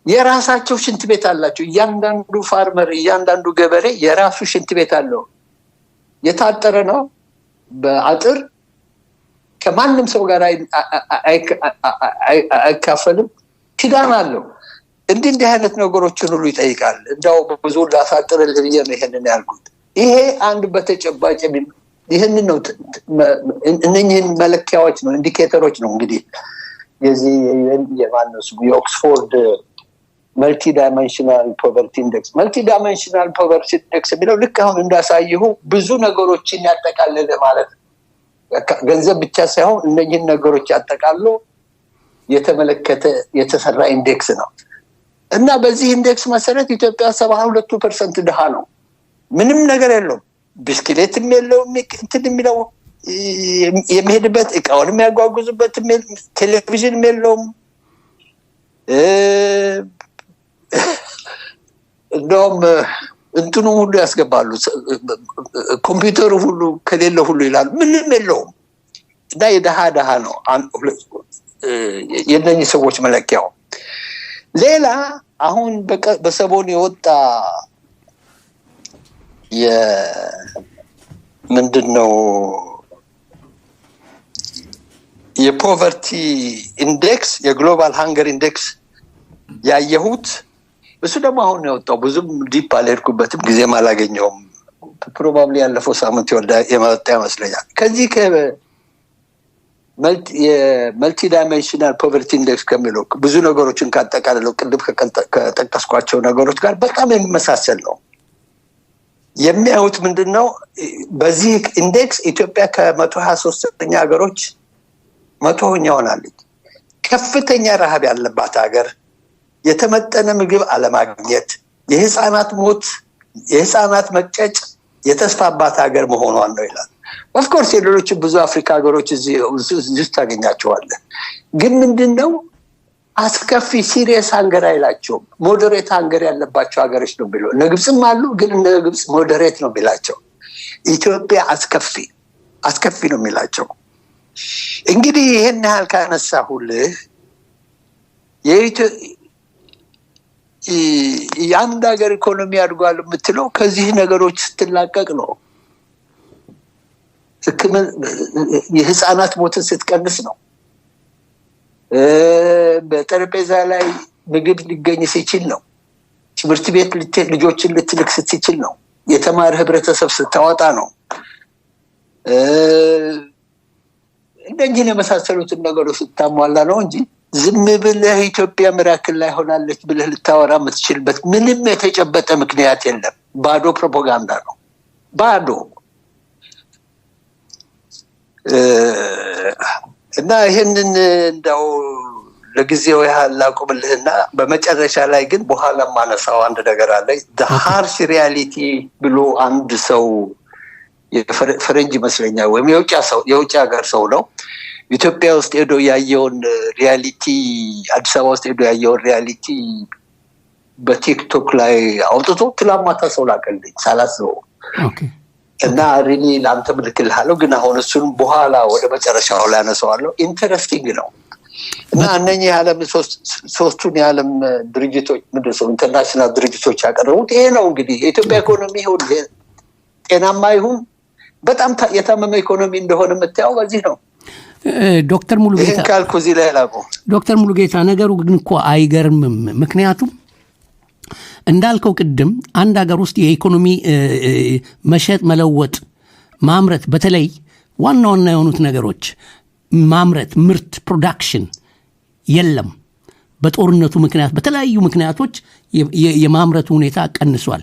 የራሳቸው ሽንት ቤት አላቸው። እያንዳንዱ ፋርመር እያንዳንዱ ገበሬ የራሱ ሽንት ቤት አለው። የታጠረ ነው በአጥር ከማንም ሰው ጋር አይካፈልም። ክዳን አለው። እንዲህ አይነት ነገሮችን ሁሉ ይጠይቃል። እንደው ብዙ ላሳጥርልህ ብዬ ነው ይሄንን ያልኩት። ይሄ አንድ በተጨባጭ ይሄንን ነው። እነኚህን መለኪያዎች ነው ኢንዲኬተሮች ነው እንግዲህ የዚህ የማነሱ የኦክስፎርድ መልቲ ዳይሜንሽናል ፖቨርቲ ኢንዴክስ የሚለው ልክ አሁን እንዳሳየሁ ብዙ ነገሮችን ያጠቃልል ማለት ነው። ገንዘብ ብቻ ሳይሆን እነኚህን ነገሮች ያጠቃልሎ የተመለከተ የተሰራ ኢንዴክስ ነው እና በዚህ ኢንዴክስ መሰረት ኢትዮጵያ 72% ድሃ ነው። ምንም ነገር የለውም። ብስክሌትም የለውም፣ እንትን የሚለው የሚሄድበት እቃውን የሚያጓጉዝበት ቴሌቪዥንም የለውም። እንደውም እንትኑ ሁሉ ያስገባሉ፣ ኮምፒውተሩ ሁሉ ከሌለ ሁሉ ይላሉ። ምንም የለውም እና የድሃ ነው የእነኚህ ሰዎች መለኪያው። ሌላ አሁን በሰሞኑ የወጣ ምንድነው የፖቨርቲ ኢንዴክስ የግሎባል ሃንገር ኢንዴክስ ያየሁት እሱ ደግሞ አሁን የወጣው ብዙም ዲፕ አልሄድኩበትም፣ ጊዜም አላገኘውም። ፕሮባብሊ ያለፈው ሳምንት የመጣ ይመስለኛል። ከዚህ የመልቲ ዳይሜንሽናል ፖቨርቲ ኢንዴክስ ከሚለው ብዙ ነገሮችን ካጠቃልለው ቅድም ከጠቀስኳቸው ነገሮች ጋር በጣም የሚመሳሰል ነው። የሚያዩት ምንድነው? በዚህ ኢንዴክስ ኢትዮጵያ ከ123ኛ ሀገሮች 100ኛ ሆናለች። ከፍተኛ ረሃብ ያለባት ሀገር፣ የተመጠነ ምግብ አለማግኘት፣ የህፃናት ሞት፣ የህፃናት መቀጨጭ የተስፋባት ሀገር መሆኗን ነው ይላል። ኦፍኮርስ የሌሎች ብዙ አፍሪካ ሀገሮች እዚህ ታገኛቸዋለህ። ግን ምንድነው አስከፊ ሲሪየስ ሃንገር አይላቸውም። ሞዴሬት ሃንገር ያለባቸው ሀገሮች ነው የሚለው። እነ ግብፅም አሉ፣ ግን እነ ግብፅ ሞዴሬት ነው የሚላቸው። ኢትዮጵያ አስከፊ ነው የሚላቸው። እንግዲህ ይሄን ያህል ካነሳሁልህ የአንድ ሀገር ኢኮኖሚ አድጓል የምትለው ከዚህ ነገሮች ስትላቀቅ ነው። የህፃናት ሞትን ስትቀንስ ነው። በጠረጴዛ ላይ ምግብ ሊገኝ ሲችል ነው። ትምህርት ቤት ልጆችን ልትልክ ስትችል ነው። የተማረ ህብረተሰብ ስታወጣ ነው። እንደዚህ የመሳሰሉትን ነገሮች ስታሟላ ነው እንጂ ዝም ብለህ ኢትዮጵያ ሚራክል ላይ ሆናለች ብለህ ልታወራ የምትችልበት ምንም የተጨበጠ ምክንያት የለም። ባዶ ፕሮፓጋንዳ ነው። ባዶ እና ይሄንን እንደው ለጊዜው ያህል ላቁምልህና በመጨረሻ ላይ ግን በኋላ ማነሳው አንድ ነገር አለ። the harsh reality ብሎ አንድ ሰው የፈረንጅ ይመስለኛል ወይም የውጭ ሀገር ሰው ነው ኢትዮጵያ ውስጥ ሄዶ ያየውን ሪያሊቲ፣ አዲስ አበባ ውስጥ ሄዶ ያየውን ሪያሊቲ በቲክቶክ ላይ አውጥቶ ትላማታ ሰው ላከልኝ ሳላስበው። እና ሪሊ ለአንተ ምልክልሃለሁ፣ ግን አሁን እሱን በኋላ ወደ መጨረሻው ላይ አነሳዋለሁ። ኢንተረስቲንግ ነው። እና እነኚህ የዓለም ሶስቱን የዓለም ድርጅቶች ምንድነው ኢንተርናሽናል ድርጅቶች ያቀረቡት ይሄ ነው። እንግዲህ የኢትዮጵያ ኢኮኖሚ ይሁን ጤናማ ይሁን በጣም የታመመ ኢኮኖሚ እንደሆነ የምታየው በዚህ ነው። ዶክተር ሙሉጌታ ነገሩ ግን እኮ አይገርምም። ምክንያቱም እንዳልከው ቅድም አንድ ሀገር ውስጥ የኢኮኖሚ መሸጥ፣ መለወጥ፣ ማምረት በተለይ ዋና ዋና የሆኑት ነገሮች ማምረት፣ ምርት፣ ፕሮዳክሽን የለም። በጦርነቱ ምክንያት በተለያዩ ምክንያቶች የማምረቱ ሁኔታ ቀንሷል።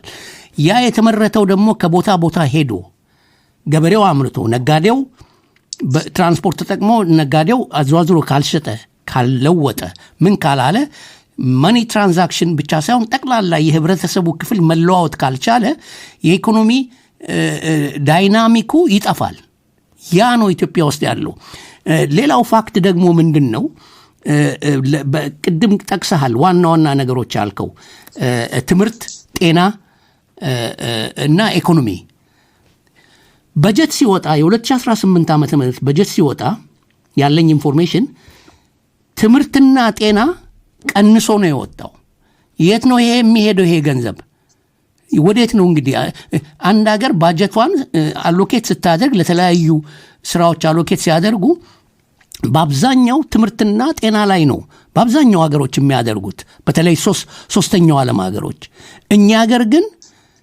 ያ የተመረተው ደግሞ ከቦታ ቦታ ሄዶ ገበሬው አምርቶ ነጋዴው በትራንስፖርት ተጠቅሞ ነጋዴው አዟዙሮ ካልሸጠ ካልለወጠ ምን ካላለ ማኒ ትራንዛክሽን ብቻ ሳይሆን ጠቅላላ የህብረተሰቡ ክፍል መለዋወጥ ካልቻለ የኢኮኖሚ ዳይናሚኩ ይጠፋል። ያ ነው ኢትዮጵያ ውስጥ ያለው። ሌላው ፋክት ደግሞ ምንድነው? በቅድም ጠቅሰሃል ዋና ዋና ነገሮች አልከው፣ ትምህርት፣ ጤና እና ኢኮኖሚ። በጀት ሲወጣ የ2018 ዓመተ ምህረት በጀት ሲወጣ ያለኝ ኢንፎርሜሽን ትምህርትና ጤና ቀንሶ ነው የወጣው። የት ነው ይሄ የሚሄደው? ይሄ ገንዘብ ወዴት ነው? እንግዲህ አንድ ሀገር ባጀቷን አሎኬት ስታደርግ ለተለያዩ ስራዎች አሎኬት ሲያደርጉ በአብዛኛው ትምህርትና ጤና ላይ ነው በአብዛኛው ሀገሮች የሚያደርጉት፣ በተለይ ሶስተኛው ዓለም ሀገሮች። እኛ ሀገር ግን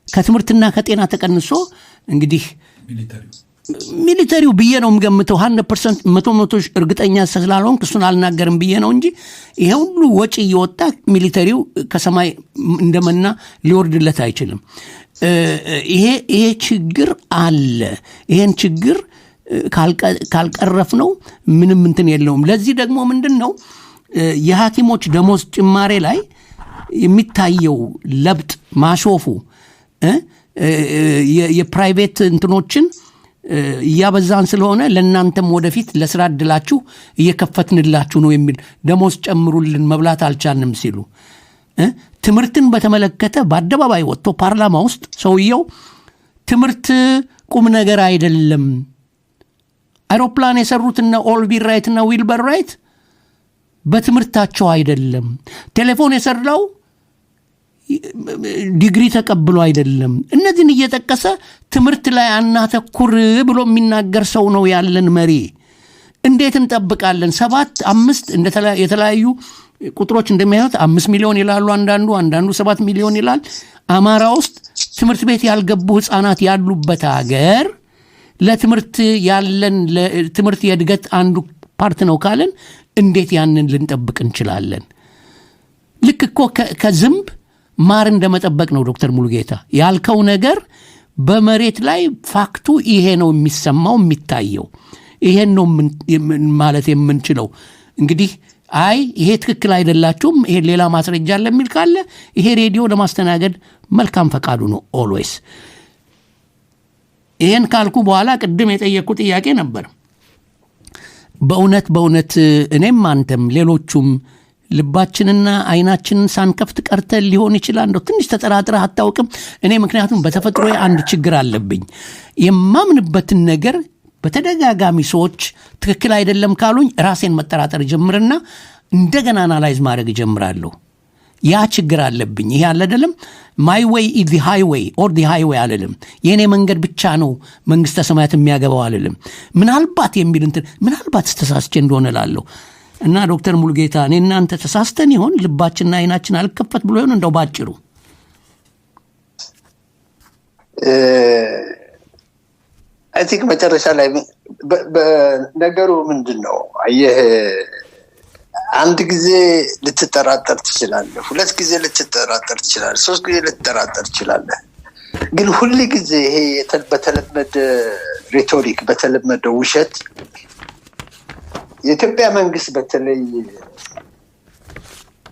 ከትምህርትና ከጤና ተቀንሶ እንግዲህ ሚሊተሪው ብዬ ነው የምገምተው 100% 100% እርግጠኛ ስላልሆንኩ እሱን አልናገርም ብዬ ነው እንጂ ይሄ ሁሉ ወጪ እየወጣ ሚሊተሪው ከሰማይ እንደመና ሊወርድለት አይችልም። ይሄ ችግር አለ። ይሄን ችግር ካልቀረፍ ነው ምንም እንትን የለውም። ለዚህ ደግሞ ምንድነው የሐኪሞች ደሞዝ ጭማሬ ላይ የሚታየው ለብጥ ማሾፉ የፕራይቬት እንትኖችን እያበዛን ስለሆነ ለእናንተም ወደፊት ለስራ እድላችሁ እየከፈትንላችሁ ነው የሚል ደሞዝ ጨምሩልን መብላት አልቻልንም ሲሉ ትምህርትን በተመለከተ በአደባባይ ወጥቶ ፓርላማ ውስጥ ሰውየው ትምህርት ቁም ነገር አይደለም፣ አይሮፕላን የሰሩትና ኦልቪር ራይትና ዊልበር ራይት በትምህርታቸው አይደለም፣ ቴሌፎን የሰራው ዲግሪ ተቀብሎ አይደለም። እነዚህን እየጠቀሰ ትምህርት ላይ አናተኩር ብሎ የሚናገር ሰው ነው ያለን መሪ። እንዴት እንጠብቃለን? 7-5 የተለያዩ ቁጥሮች እንደሚያዩት 5 ሚሊዮን ይላሉ፣ አንዳንዱ 7 ሚሊዮን ይላል። አማራ ውስጥ ትምህርት ቤት ያልገቡ ህፃናት ያሉበት ሀገር ለትምህርት ያለን ለትምህርት የእድገት አንዱ ፓርት ነው ካለን እንዴት ያንን ልንጠብቅ እንችላለን? ልክ እኮ ከዝንብ ማር እንደመጠበቅ ነው። ዶክተር ሙሉጌታ ያልከው ነገር በመሬት ላይ ፋክቱ ይሄ ነው የሚሰማው የሚታየው። ይሄን ነው ማለት የምንችለው። እንግዲህ አይ ይሄ ትክክል አይደላችሁም ይሄ ሌላ ማስረጃ አለ የሚል ካለ ይሄ ሬዲዮ ለማስተናገድ መልካም ፈቃዱ ነው ኦልዌይስ። ይሄን ካልኩ በኋላ ቅድም የጠየቅኩት ጥያቄ ነበር። በእውነት እኔም አንተም ሌሎቹም ልባችንና አይናችንን ሳንከፍት ቀርተን ሊሆን ይችላል። እንደው ትንሽ ተጠራጥረህ አታውቅም? እኔ ምክንያቱም በተፈጥሮ አንድ ችግር አለብኝ። የማምንበትን ነገር በተደጋጋሚ ሰዎች ትክክል አይደለም ካሉኝ ራሴን መጠራጠር ጀምርና እንደገና አናላይዝ ማድረግ ጀምራለሁ። ያ ችግር አለብኝ። ይሄ አለ አይደለም ማይ ዌይ ኢዝ ዘ ሃይዌይ ኦር ዘ ሃይዌይ አይደለም። የኔ መንገድ ብቻ ነው መንግስተ ሰማያት የሚያገባው አይደለም። ምናልባት የሚል እንትን ምናልባት ተሳስቼ እንደሆነ እላለሁ። እና ዶክተር ሙሉጌታ እኔ እናንተ ተሳስተን ይሆን ልባችንና አይናችን አልከፈት ብሎ ይሆን? እንደው ባጭሩ አይ ቲንክ መጨረሻ ላይ በነገሩ ምንድነው አየህ አንድ ጊዜ ልትጠራጠር ትችላለህ፣ 2 ጊዜ ልትጠራጠር ትችላለህ፣ 3 ጊዜ ልትጠራጠር ትችላለህ። ግን ሁሉ ጊዜ ይሄ በተለመደ ሬቶሪክ በተለመደ ውሸት የኢትዮጵያ መንግስት በተለይ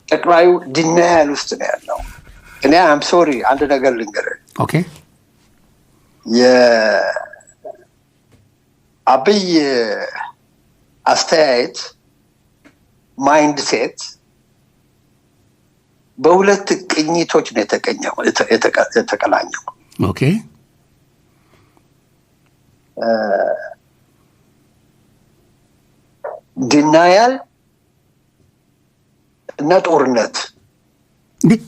ጠቅላዩ ዲናያል ውስጥ ነው ያለው። እኔ አም ሶሪ አንድ ነገር ልንገርህ። ኦኬ የአብይ አስተያየት ማይንድ ሴት በሁለት ቅኝቶች ነው የተቀላኘው። ኦኬ ዲናያል እና ጦርነት።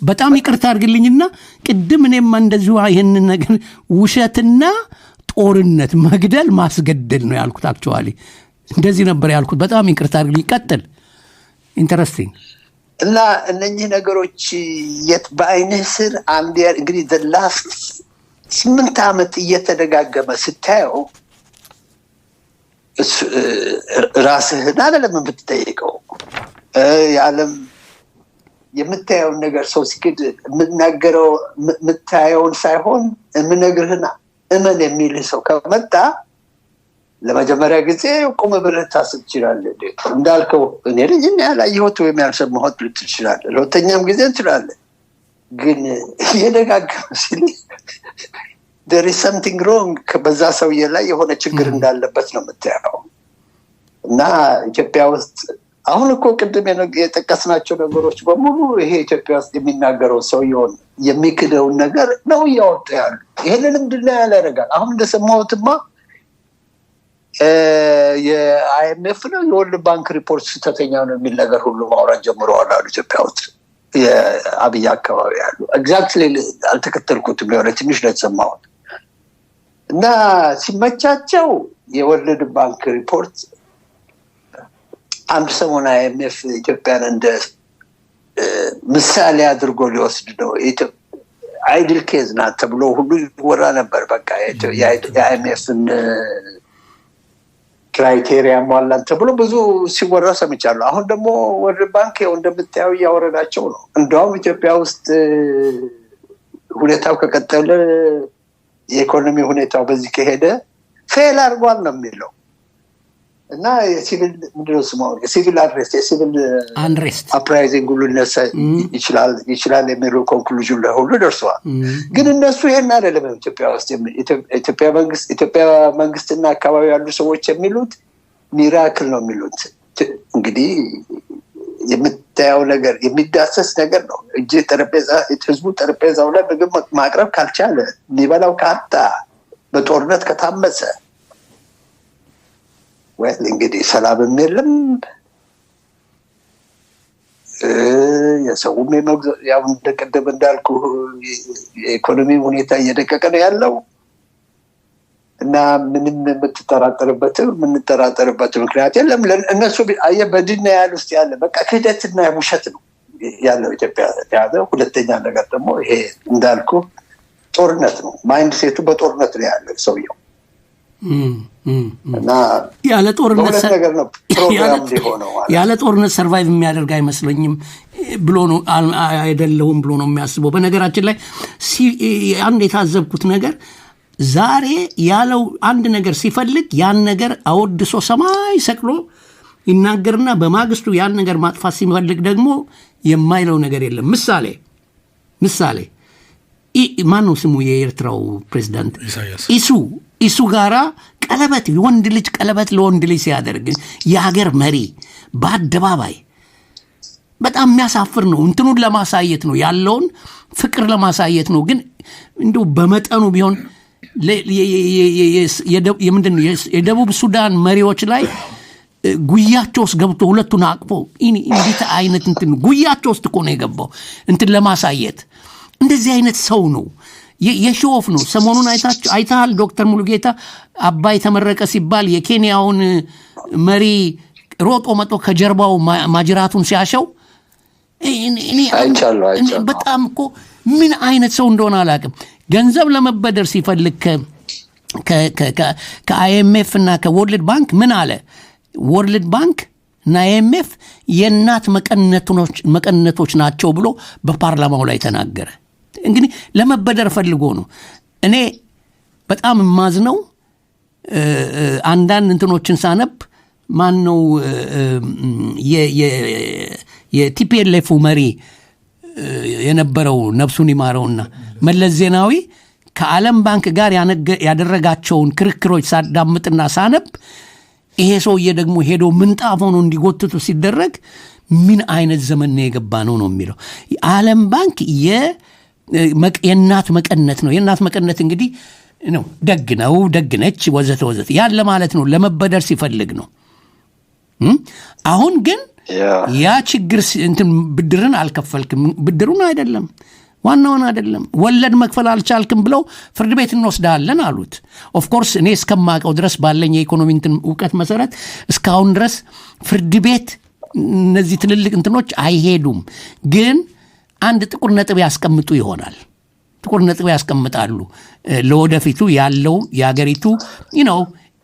በጣም ይቅርታ አድርግልኝና ቅድም እኔም እንደዚሁ ይሄንን ነገር ውሸትና ጦርነት መግደል ማስገደል ነው ያልኩት። አክቹአሊ እንደዚህ ነበር ያልኩት። በጣም ይቅርታ አድርግልኝ። ቀጥል። ኢንተረስቲንግ እና እነኚህ ነገሮች የት በአይንህ ስር አንድ እንግዲህ the last 8 ዓመት እየተደጋገመ ስታየው ራስህን አይደለም የምትጠይቀው። የዓለም የምታየውን ነገር ሰው ሲክድ የምናገረው የምታየውን ሳይሆን የምነግርህን እመን የሚልህ ሰው ከመጣ ለመጀመሪያ ጊዜ ቁም ብለህ ታስብ ትችላለህ። እንዳልከው እኔ ልጅ ያላየሁት ወይም ያልሰማሁት ልትል ትችላለህ። ለሁለተኛም ጊዜ እንችላለን። ግን እየደጋገመ ሲል there is something wrong በዛ ሰውዬ ላይ የሆነ ችግር እንዳለበት ነው የምታየው። እና ኢትዮጵያ ውስጥ አሁን እኮ ቅድም የጠቀስናቸው ነገሮች በሙሉ ይሄ ኢትዮጵያ ውስጥ የሚናገረው ሰውዬውን የሚክደውን ነገር ነው እያወጡ ያሉ። ይሄንንም ድላ ያደርጋል። አሁን እንደሰማሁትማ የአይኤምኤፍ ነው የወርልድ ባንክ ሪፖርት ስህተተኛ ነው የሚል ነገር ሁሉ ማውራት ጀምረዋል አሉ ኢትዮጵያ ውስጥ የአብይ አካባቢ ያሉ። ኤግዛክትሊ አልተከተልኩትም የሆነ ትንሽ ነው የተሰማሁት። እና ሲመቻቸው የወርልድ ባንክ ሪፖርት አንድ ሰሞን አይኤምኤፍ ኢትዮጵያን እንደ ምሳሌ አድርጎ ሊወስድ ነው አይድል ኬዝ ናት ተብሎ ሁሉ ይወራ ነበር። በቃ የአይኤምኤፍን ክራይቴሪያ ሟላን ተብሎ ብዙ ሲወራ ሰምቻለሁ። አሁን ደግሞ ወርልድ ባንክ እንደምታየው እያወረዳቸው ነው። እንደውም ኢትዮጵያ ውስጥ ሁኔታው ከቀጠለ የኢኮኖሚ ሁኔታው በዚህ ከሄደ ፌል አድርጓል ነው የሚለው። እና የሲቪል ምንድነው ስሙ የሲቪል አንሬስት አፕራይዚንግ ሁሉ ሊነሳ ይችላል የሚሉ ኮንክሉዥን ላይ ሁሉ ደርሰዋል። ግን እነሱ ይሄን አይደለም ኢትዮጵያ ውስጥ ኢትዮጵያ መንግስትና አካባቢ ያሉ ሰዎች የሚሉት ሚራክል ነው የሚሉት። እንግዲህ የምታየው ነገር የሚዳሰስ ነገር ነው። ህዝቡ ጠረጴዛው ላይ ምግብ ማቅረብ ካልቻለ ሊበላው ካጣ በጦርነት ከታመሰ ወይ እንግዲህ ሰላምም የለም። የሰውም ያው እንደቀደም እንዳልኩ የኢኮኖሚ ሁኔታ እየደቀቀ ነው ያለው። እና ምንም የምንጠራጠርበት ምክንያት የለም። እነሱ በድና ያል ውስጥ ያለ በቃ ክህደትና ውሸት ነው ያለው ኢትዮጵያ ያለው። ሁለተኛ ነገር ደግሞ ይሄ እንዳልኩ ጦርነት ነው። ማይንድ ሴቱ በጦርነት ነው ያለው ሰውየው። እና ያለ ጦርነት ነገር ነው ፕሮግራም ሊሆነው ያለ ጦርነት ሰርቫይቭ የሚያደርግ አይመስለኝም ብሎ ነው አይደለም ብሎ ነው የሚያስበው። በነገራችን ላይ አንድ የታዘብኩት ነገር ዛሬ ያለው አንድ ነገር ሲፈልግ ያን ነገር አወድሶ ሰማይ ሰቅሎ ይናገርና በማግስቱ ያን ነገር ማጥፋት ሲፈልግ ደግሞ የማይለው ነገር የለም። ምሳሌ ማን ነው ስሙ የኤርትራው ፕሬዝዳንት ኢሱ ጋራ ቀለበት የወንድ ልጅ ቀለበት ለወንድ ልጅ ሲያደርግ የሀገር መሪ በአደባባይ በጣም የሚያሳፍር ነው። እንትኑን ለማሳየት ነው ያለውን ፍቅር ለማሳየት ነው። ግን እንደው በመጠኑ ቢሆን የደቡብ ሱዳን መሪዎች ላይ ጉያቸው ውስጥ ገብቶ ሁለቱን አቅፎ እንዴት አይነት እንትን ጉያቸው ውስጥ እኮ ነው የገባው እንትን ለማሳየት። እንደዚህ አይነት ሰው ነው የሾፍ ነው። ሰሞኑን አይታል ዶክተር ሙሉጌታ አባይ ተመረቀ ሲባል የኬንያውን መሪ ሮጦ መጦ ከጀርባው ማጅራቱን ሲያሸው በጣም እኮ ምን አይነት ሰው እንደሆነ አላውቅም። ገንዘብ ለመበደር ሲፈልግ ከአይኤምኤፍ እና ከወርልድ ባንክ ምን አለ? ወርልድ ባንክ እና አይኤምኤፍ የእናት መቀነቶች ናቸው ብሎ በፓርላማው ላይ ተናገረ። እንግዲህ ለመበደር ፈልጎ ነው። እኔ በጣም ማዝነው አንዳንድ እንትኖችን ሳነብ ማን ነው የቲፒኤልኤፍ መሪ የነበረው ነፍሱን ይማረውና መለስ ዜናዊ ከዓለም ባንክ ጋር ያደረጋቸውን ክርክሮች ሳዳምጥና ሳነብ ይሄ ሰውዬ ደግሞ ሄዶ ምንጣፍ ሆኖ እንዲጎትቱ ሲደረግ ምን አይነት ዘመን ነው የገባ ነው የሚለው። ዓለም ባንክ የእናት መቀነት ነው። የእናት መቀነት እንግዲህ ነው ደግነች ወዘተ ያለ ማለት ነው። ለመበደር ሲፈልግ ነው። አሁን ግን ያ ችግር እንትን ብድርን አልከፈልክም፣ ብድሩን አይደለም ዋናውን አይደለም ወለድ መክፈል አልቻልክም ብለው ፍርድ ቤት እንወስዳለን አሉት። ኦፍ ኮርስ እኔ እስከማቀው ድረስ ባለኝ የኢኮኖሚ እንትን ዕውቀት መሰረት እስካሁን ድረስ ፍርድ ቤት እነዚህ ትልልቅ እንትኖች አይሄዱም። ግን አንድ ጥቁር ነጥብ ያስቀምጡ ይሆናል። ጥቁር ነጥብ ያስቀምጣሉ ለወደፊቱ ያለው የሀገሪቱ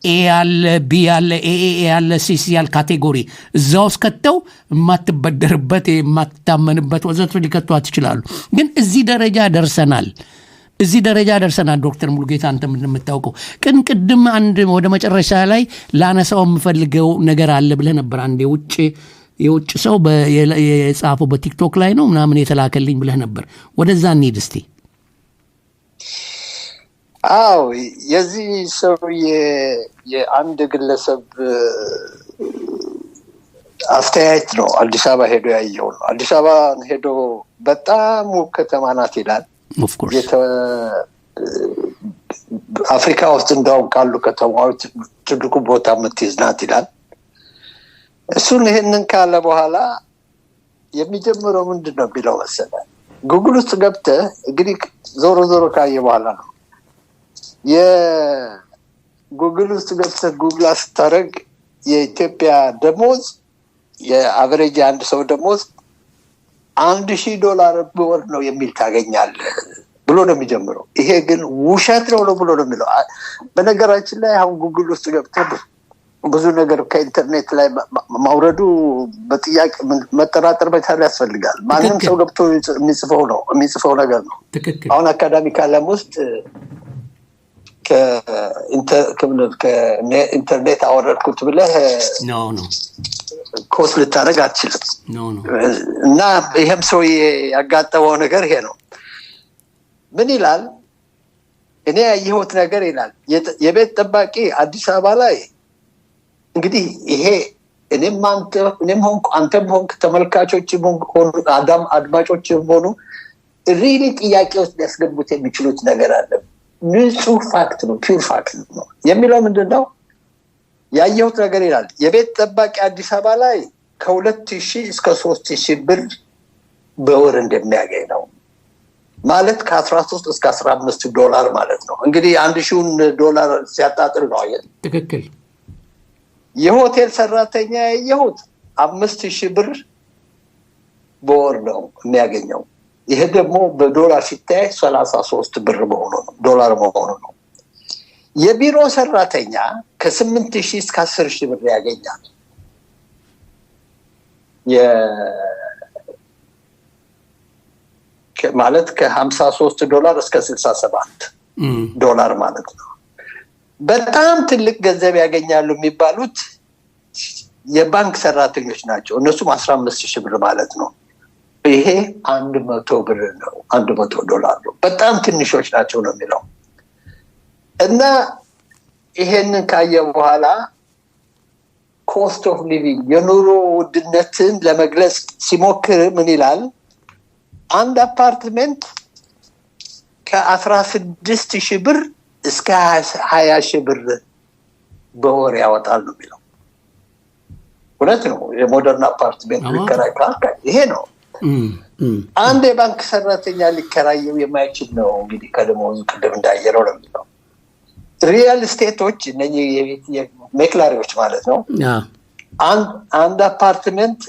ኤ ያለ ቢ ያለ ኤ ያለ ሲ ያለ ካቴጎሪ እዛው እስከተው የማትበደርበት የማትታመንበት ወዘተ ሊከቷት ይችላሉ። ግን እዚህ ደረጃ ደርሰናል እዚህ ደረጃ ደርሰናል። ዶክተር ሙሉጌታ አንተም እንደምታውቀው ቅድም አንድ ወደ መጨረሻ ላይ ላነሳው የምፈልገው ነገር አለ ብለህ ነበር። አንድ የውጭ ሰው የጻፈው በቲክቶክ ላይ ነው ምናምን የተላከልኝ ብለህ ነበር። ወደዛ እንሂድ እስቲ። አዎ የዚህ ሰው የአንድ ግለሰብ አስተያየት ነው። አዲስ አበባ ሄዶ ያየው ነው። አዲስ አበባ ሄዶ በጣም ውብ ከተማ ናት ይላል። አፍሪካ ውስጥ እንደውም ካሉ ከተማዎች ትልቁ ቦታ የምትይዝ ናት ይላል። እሱን ይህንን ካለ በኋላ የሚጀምረው ምንድን ነው ቢለው መሰለህ? ጉግል ውስጥ ገብተህ እንግዲህ ዞሮ ካየ በኋላ ነው የጉግል ውስጥ ገብተህ ጉግል ስታደርግ የኢትዮጵያ ደሞዝ የአቨሬጅ አንድ ሰው ደሞዝ $1,000 በወር ነው የሚል ታገኛለህ ብሎ ነው የሚጀምረው። ይሄ ግን ውሸት ነው ብሎ ነው የሚለው። በነገራችን ላይ አሁን ጉግል ውስጥ ገብተህ ብዙ ነገር ከኢንተርኔት ላይ ማውረዱ በጥያቄ መጠራጠር መቻል ያስፈልጋል። ማንም ሰው ገብቶ የሚጽፈው ነገር ነው። አሁን አካዳሚክ ዓለም ውስጥ ከኢንተርኔት አወረድኩት ብለህ ኮስ ልታደርግ አትችልም። እና ይህም ሰው ያጋጠመው ነገር ይሄ ነው። ምን ይላል? እኔ ያየሁት ነገር ይላል የቤት ጠባቂ አዲስ አበባ ላይ እንግዲህ ይሄ እኔም ሆንኩ አንተም ሆንክ ተመልካቾችም ሆኑ አድማጮችም ሆኑ ሪሊ ጥያቄ ውስጥ ሊያስገቡት የሚችሉት ነገር አለ። ንጹህ ፋክት ነው፣ ፒውር ፋክት ነው። የሚለው ምንድነው? ያየሁት ነገር ይላል የቤት ጠባቂ አዲስ አበባ ላይ ከ2,000 እስከ 3,000 ብር በወር እንደሚያገኝ ነው። ማለት ከ13 እስከ $15 ማለት ነው። እንግዲህ $1,000 ሲያጣጥል ነው አይደል? ትክክል። የሆቴል ሰራተኛ ያየሁት 5,000 ብር በወር ነው የሚያገኘው። ይሄ ደግሞ በዶላር ሲታይ 33 ብር ዶላር መሆኑ ነው። የቢሮ ሰራተኛ ከ8,000 እስከ 10,000 ብር ያገኛል። ማለት ከ$53 እስከ $67 ማለት ነው። በጣም ትልቅ ገንዘብ ያገኛሉ የሚባሉት የባንክ ሰራተኞች ናቸው። እነሱም 15,000 ብር ማለት ነው። ይሄ 100 ብር ነው፣ $100 ነው። በጣም ትንሾች ናቸው ነው የሚለው። እና ይሄንን ካየ በኋላ ኮስት ኦፍ ሊቪንግ የኑሮ ውድነትን ለመግለጽ ሲሞክር ምን ይላል? አንድ አፓርትመንት ከ16,000 ብር እስከ 20,000 ብር በወር ያወጣል ነው የሚለው። እውነት ነው። የሞደርን አፓርትመንት ሊከራይ ይሄ ነው። አንድ የባንክ ሰራተኛ ሊከራየው የማይችል ነው። እንግዲህ ከደሞዙ ቅድም እንዳየረው ነው የሚለው። ሪያል ስቴቶች እነኚህ የቤት ሜክላሪዎች ማለት ነው። አንድ አፓርትመንት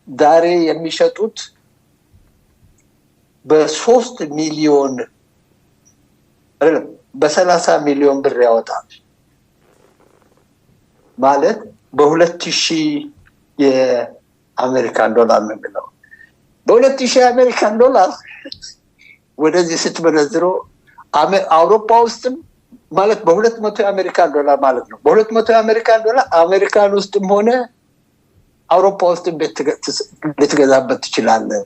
ዛሬ የሚሸጡት በ3 ሚሊዮን በ30 ሚሊዮን ብር ያወጣል። ማለት በ2,000 የአሜሪካን ዶላር ነው የሚለው። በ2,000 የአሜሪካን ዶላር ወደዚህ ስትመነዝረው አውሮፓ ውስጥም ማለት በ200 የአሜሪካን ዶላር ማለት ነው። በ200 የአሜሪካን ዶላር አሜሪካን ውስጥም ሆነ አውሮፓ ውስጥም ቤት ልትገዛበት ትችላለህ።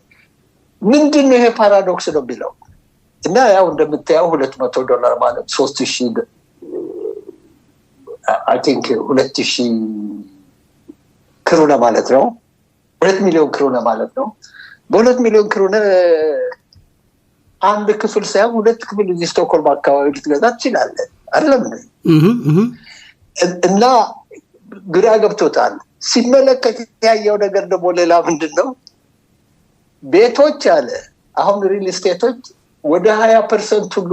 ምንድነው ይሄ ፓራዶክስ ነው የሚለው። እና ያው እንደምታየው $200 ማለት 3,000 አይ ቲንክ 2,000 ክሩነ ማለት ነው። 2 ሚሊዮን ክሩነ ማለት ነው። በ2 ሚሊዮን ክሩነ አንድ ክፍል ሳይሆን 2 ክፍል እዚህ ስቶክሆልም አካባቢ ልትገዛ ትችላለህ አይደለም? እና ግራ ገብቶታል። ሲመለከት ያየው ነገር ደግሞ ሌላ ምንድነው? ቤቶች አለ አሁን ሪል ስቴቶች ወደ 20% ሁሉ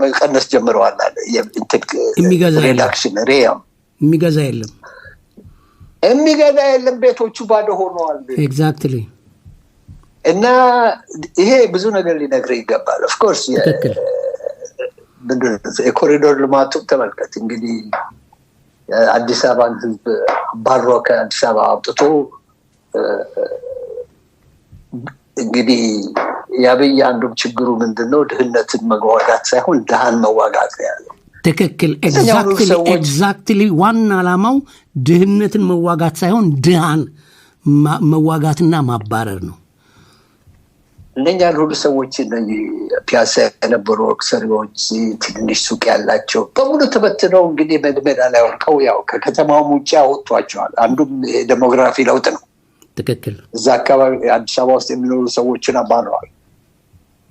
መቀነስ ጀምረዋል አለ። የሚገዛ የለም ቤቶቹ ባዶ ሆነዋል። ኤግዛክትሊ። እና ይሄ ብዙ ነገር ሊነግርህ ይገባል። ኦፍ ኮርስ የኮሪዶር ልማቱ ተመልከት እንግዲህ አዲስ አበባን ህዝብ ባሮ ከአዲስ አበባ አውጥቶ እንግዲህ የአብይ አንዱም ችግሩ ምንድነው ድህነትን መዋጋት ሳይሆን ድሃን መዋጋት ነው ያለው። ትክክል። ኤግዛክትሊ ዋና ዓላማው ድህነትን መዋጋት ሳይሆን ድሃን መዋጋትና ማባረር ነው። እነኛን ሁሉ ሰዎች ፒያሳ የነበሩ ሰሪዎች ትንሽ ሱቅ ያላቸው በሙሉ ተበትነው እንግዲህ ሜዳ ላይ ወድቀው ያው ከከተማውም ውጭ አወጧቸዋል። አንዱም ዴሞግራፊ ለውጥ ነው። ትክክል። እዛ አካባቢ አዲስ አበባ ውስጥ የሚኖሩ ሰዎችን አባረዋል።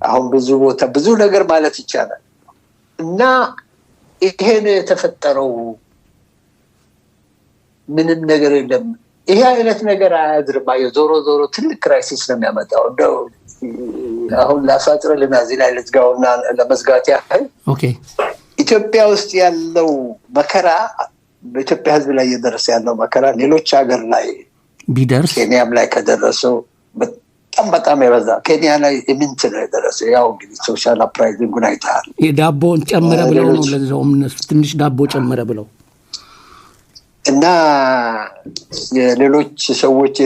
አሁን ብዙ ቦታ ብዙ ነገር ማለት ይቻላል እና ይሄን የተፈጠረው ምንም ነገር የለም። ይሄ አይነት ነገር አያድርም። ዞሮ ዞሮ ትልቅ ክራይሲስ ነው የሚያመጣው። እንደው አሁን ላሳጥረልና እዚህ ላይ ልዝጋውና ለመዝጋት ያህል ኢትዮጵያ ውስጥ ያለው መከራ በኢትዮጵያ ሕዝብ ላይ እየደረሰ ያለው መከራ ሌሎች ሀገር ላይ ቢደርስ ኬንያም ላይ ከደረሰው በጣም የበዛ ኬንያ ላይ ኢምንት ነው የደረሰው። ያው እንግዲህ ሶሻል አፕራይዚንጉን አይተሃል። ዳቦን ጨመረ ብለው ነው ለዛውም እነሱ ትንሽ ዳቦ ጨመረ ብለው እና የሌሎች ሰዎች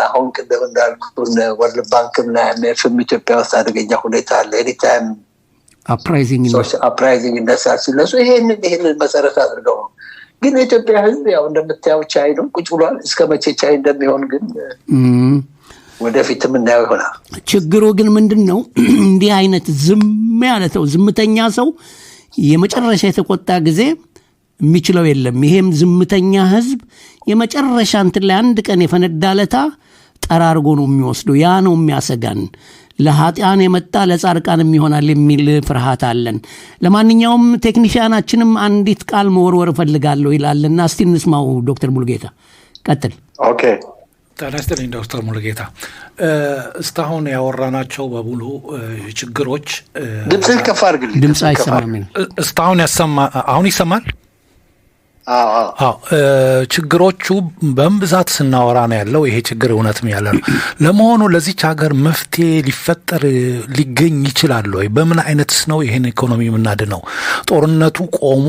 አሁን ቅድም እንዳልኩት ወርልድ ባንክና IMFም ኢትዮጵያ ውስጥ አደገኛ ሁኔታ አለ። ኤኒታይም አፕራይዚንግ ይነሳል ሲለሱ ይሄንን መሰረት አድርገው ነው። ግን የኢትዮጵያ ሕዝብ ያው እንደምታየው ቻይ ነው ቁጭ ብሏል። እስከ መቼ ቻይ እንደሚሆን ግን ወደፊትም እናየው ይሆናል። ችግሩ ግን ምንድነው? እንዲህ አይነት ዝም ያለ ሰው ዝምተኛ ሰው የመጨረሻ የተቆጣ ጊዜ የሚችለው የለም። ይሄም ዝምተኛ ህዝብ የመጨረሻ እንትን ላይ አንድ ቀን የፈነዳለታ ጠራርጎ ነው የሚወስደው። ያ ነው የሚያሰጋን። ለኃጢአን የመጣ ለጻድቃንም ይሆናል የሚል ፍርሃት አለን። ለማንኛውም ቴክኒሻናችንም አንዲት ቃል መወርወር ፈልጋለሁ ይላልና እስቲ እንስማው። ዶክተር ሙሉጌታ ቀጥል። ኦኬ ታላስተልኝ ዶክተር ሙሉጌታ እስካሁን ያወራናቸው በሙሉ ችግሮች ድምጽ ከፍ አድርግልኝ። ድምጽ አይሰማም። እስካሁን አሁን ይሰማል? ችግሮቹ በብዛት ስናወራ ነው ያለው። ይሄ ችግር እውነትም ያለ ነው። ለመሆኑ ለዚች ሀገር መፍትሄ ሊፈጠር ሊገኝ ይችላል ወይ? በምን አይነትስ ነው ይሄን ኢኮኖሚ የምናድነው? ጦርነቱ ቆሞ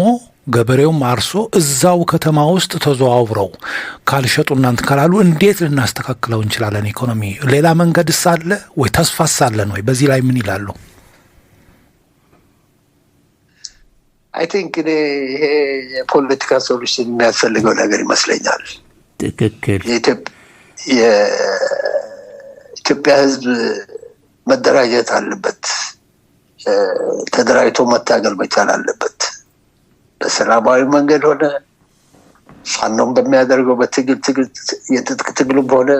ገበሬውም አርሶ እዛው ከተማ ውስጥ ተዘዋውረው ካልሸጡ እናንተ ካላሉ እንዴት ልናስተካክለው እንችላለን? ኢኮኖሚ ሌላ መንገድስ አለ ወይ? ተስፋስ አለን ወይ? በዚህ ላይ ምን ይላሉ? አይ ቲንክ ይሄ የፖለቲካ ሶሉሽን የሚያስፈልገው ነገር ይመስለኛል። ትክክል። የኢትዮጵያ ሕዝብ መደራጀት አለበት። ተደራጅቶ መታገል መቻል አለበት። በሰላማዊ መንገድ ሆነ ፋኖም በሚያደርገው የትጥቅ ትግልም ሆነ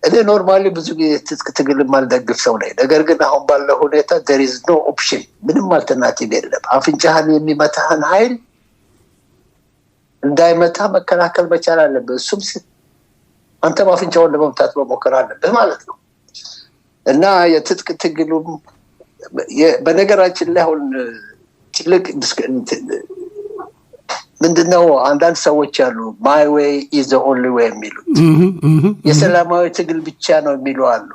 እኔ ኖርማሊ ብዙ የትጥቅ ትግል ማልደግፍ ሰው ነኝ። ነገር ግን አሁን ባለው ሁኔታ there is no option፣ ምንም አልተርናቲቭ የለም። አፍንጫህን የሚመታህን ኃይል እንዳይመታ መከላከል መቻል አለበት። እሱም አንተም አፍንጫውን ለመምታት መሞከር አለብህ ማለት ነው እና የትጥቅ ትግሉም በነገራችን ላይ አሁን ትልቅ ምንድነው አንዳንድ ሰዎች አሉ my way is the only way የሚሉት የሰላማዊ ትግል ብቻ ነው የሚሉ አሉ።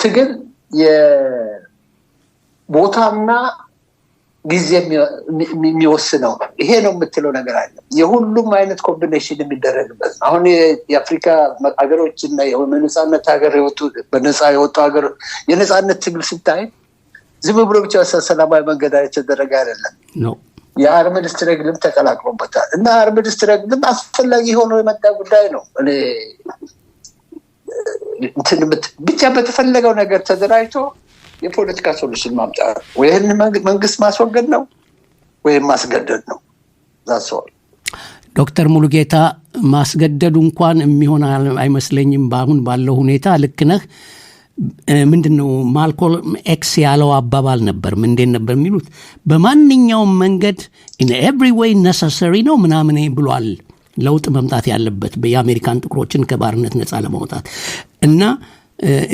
ትግል የቦታና ጊዜ የሚወስነው ይሄ ነው የምትለው ነገር አለ። የሁሉም አይነት ኮምቢኔሽን የሚደረግበት አሁን የአፍሪካ ሀገሮችና የነጻነት ሀገር በነጻ የወጡ ሀገር የነጻነት ትግል ስታይ ዝም ብሎ ብቻ ሰላማዊ መንገድ የተደረገ አይደለም ነው። የአርምድ ስትረግልም ተቀላቅሎበታል እና አርምድ ስትረግልም አስፈላጊ ሆኖ የመጣ ጉዳይ ነው። ብቻ በተፈለገው ነገር ተደራጅቶ የፖለቲካ ሶሉሽን ማምጣት ወይም መንግስት ማስወገድ ነው ወይም ማስገደድ ነው። ዛሶል ዶክተር ሙሉጌታ ማስገደዱ እንኳን የሚሆን አይመስለኝም በአሁን ባለው ሁኔታ። ልክ ነህ። ምንድነው ማልኮልም ኤክስ ያለው አባባል ነበር። ምንድን ነበር የሚሉት? በማንኛውም መንገድ in every way necessary ነው ምናምን ብሏል። ለውጥ መምጣት ያለበት የአሜሪካን ጥቁሮችን ከባርነት ነፃ ለማውጣት እና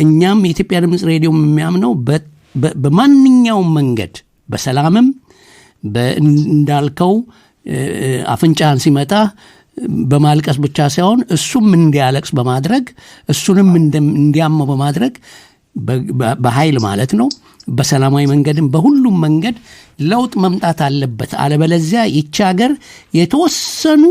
እኛም የኢትዮጵያ ድምጽ ሬዲዮ የሚያምነው በማንኛውም መንገድ በሰላምም እንዳልከው አፍንጫን ሲመጣ በማልቀስ ብቻ ሳይሆን እሱም እንዲያለቅስ በማድረግ እሱንም እንዲያመው በማድረግ በኃይል ማለት ነው። በሰላማዊ መንገድም በሁሉም መንገድ ለውጥ መምጣት አለበት። አለበለዚያ ይህች ሀገር የተወሰኑ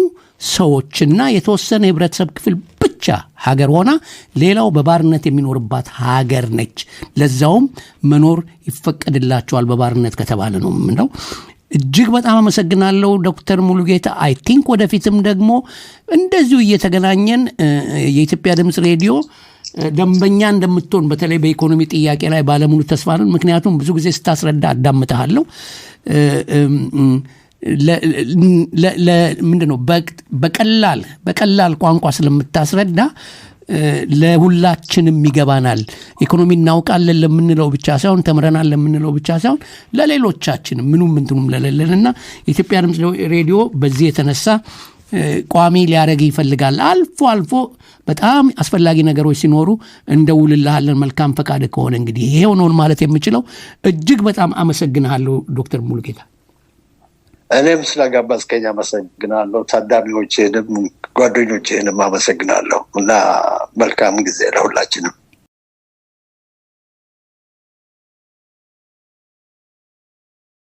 ሰዎችና የተወሰነ የህብረተሰብ ክፍል ብቻ ሀገር ሆና ሌላው በባርነት የሚኖርባት ሀገር ነች። ለዛውም መኖር ይፈቀድላቸዋል በባርነት ከተባለ ነው ምንድነው። እጅግ በጣም አመሰግናለሁ ዶክተር ሙሉጌታ። አይ ቲንክ ወደፊትም ደግሞ እንደዚሁ እየተገናኘን የኢትዮጵያ ድምጽ ሬዲዮ ደንበኛ እንደምትሆን በተለይ በኢኮኖሚ ጥያቄ ላይ ባለሙሉ ተስፋ ነን። ምክንያቱም ብዙ ጊዜ ስታስረዳ አዳምጣለሁ። ምንድነው በቀላል ቋንቋ ስለምታስረዳ ለሁላችንም ይገባናል። ኢኮኖሚ እናውቃለን ለምንለው ብቻ ሳይሆን ተምረናል ለምንለው ብቻ ሳይሆን ለሌሎቻችን ምንም ለሌለንና የኢትዮጵያ ድምጽ ሬዲዮ በዚህ የተነሳ ቋሚ ሊያረግ ይፈልጋል። አልፎ በጣም አስፈላጊ ነገሮች ሲኖሩ እንደውልልሃለን መልካም ፈቃድ ከሆነ እንግዲህ ይሄው ነው ማለት የምችለው። እጅግ በጣም አመሰግናለሁ ዶክተር ሙሉጌታ። እኔም ስለጋበዝከኝ አመሰግናለሁ። ታዳሚዎችንም ጓደኞችንም አመሰግናለሁ እና መልካም ጊዜ ለሁላችንም።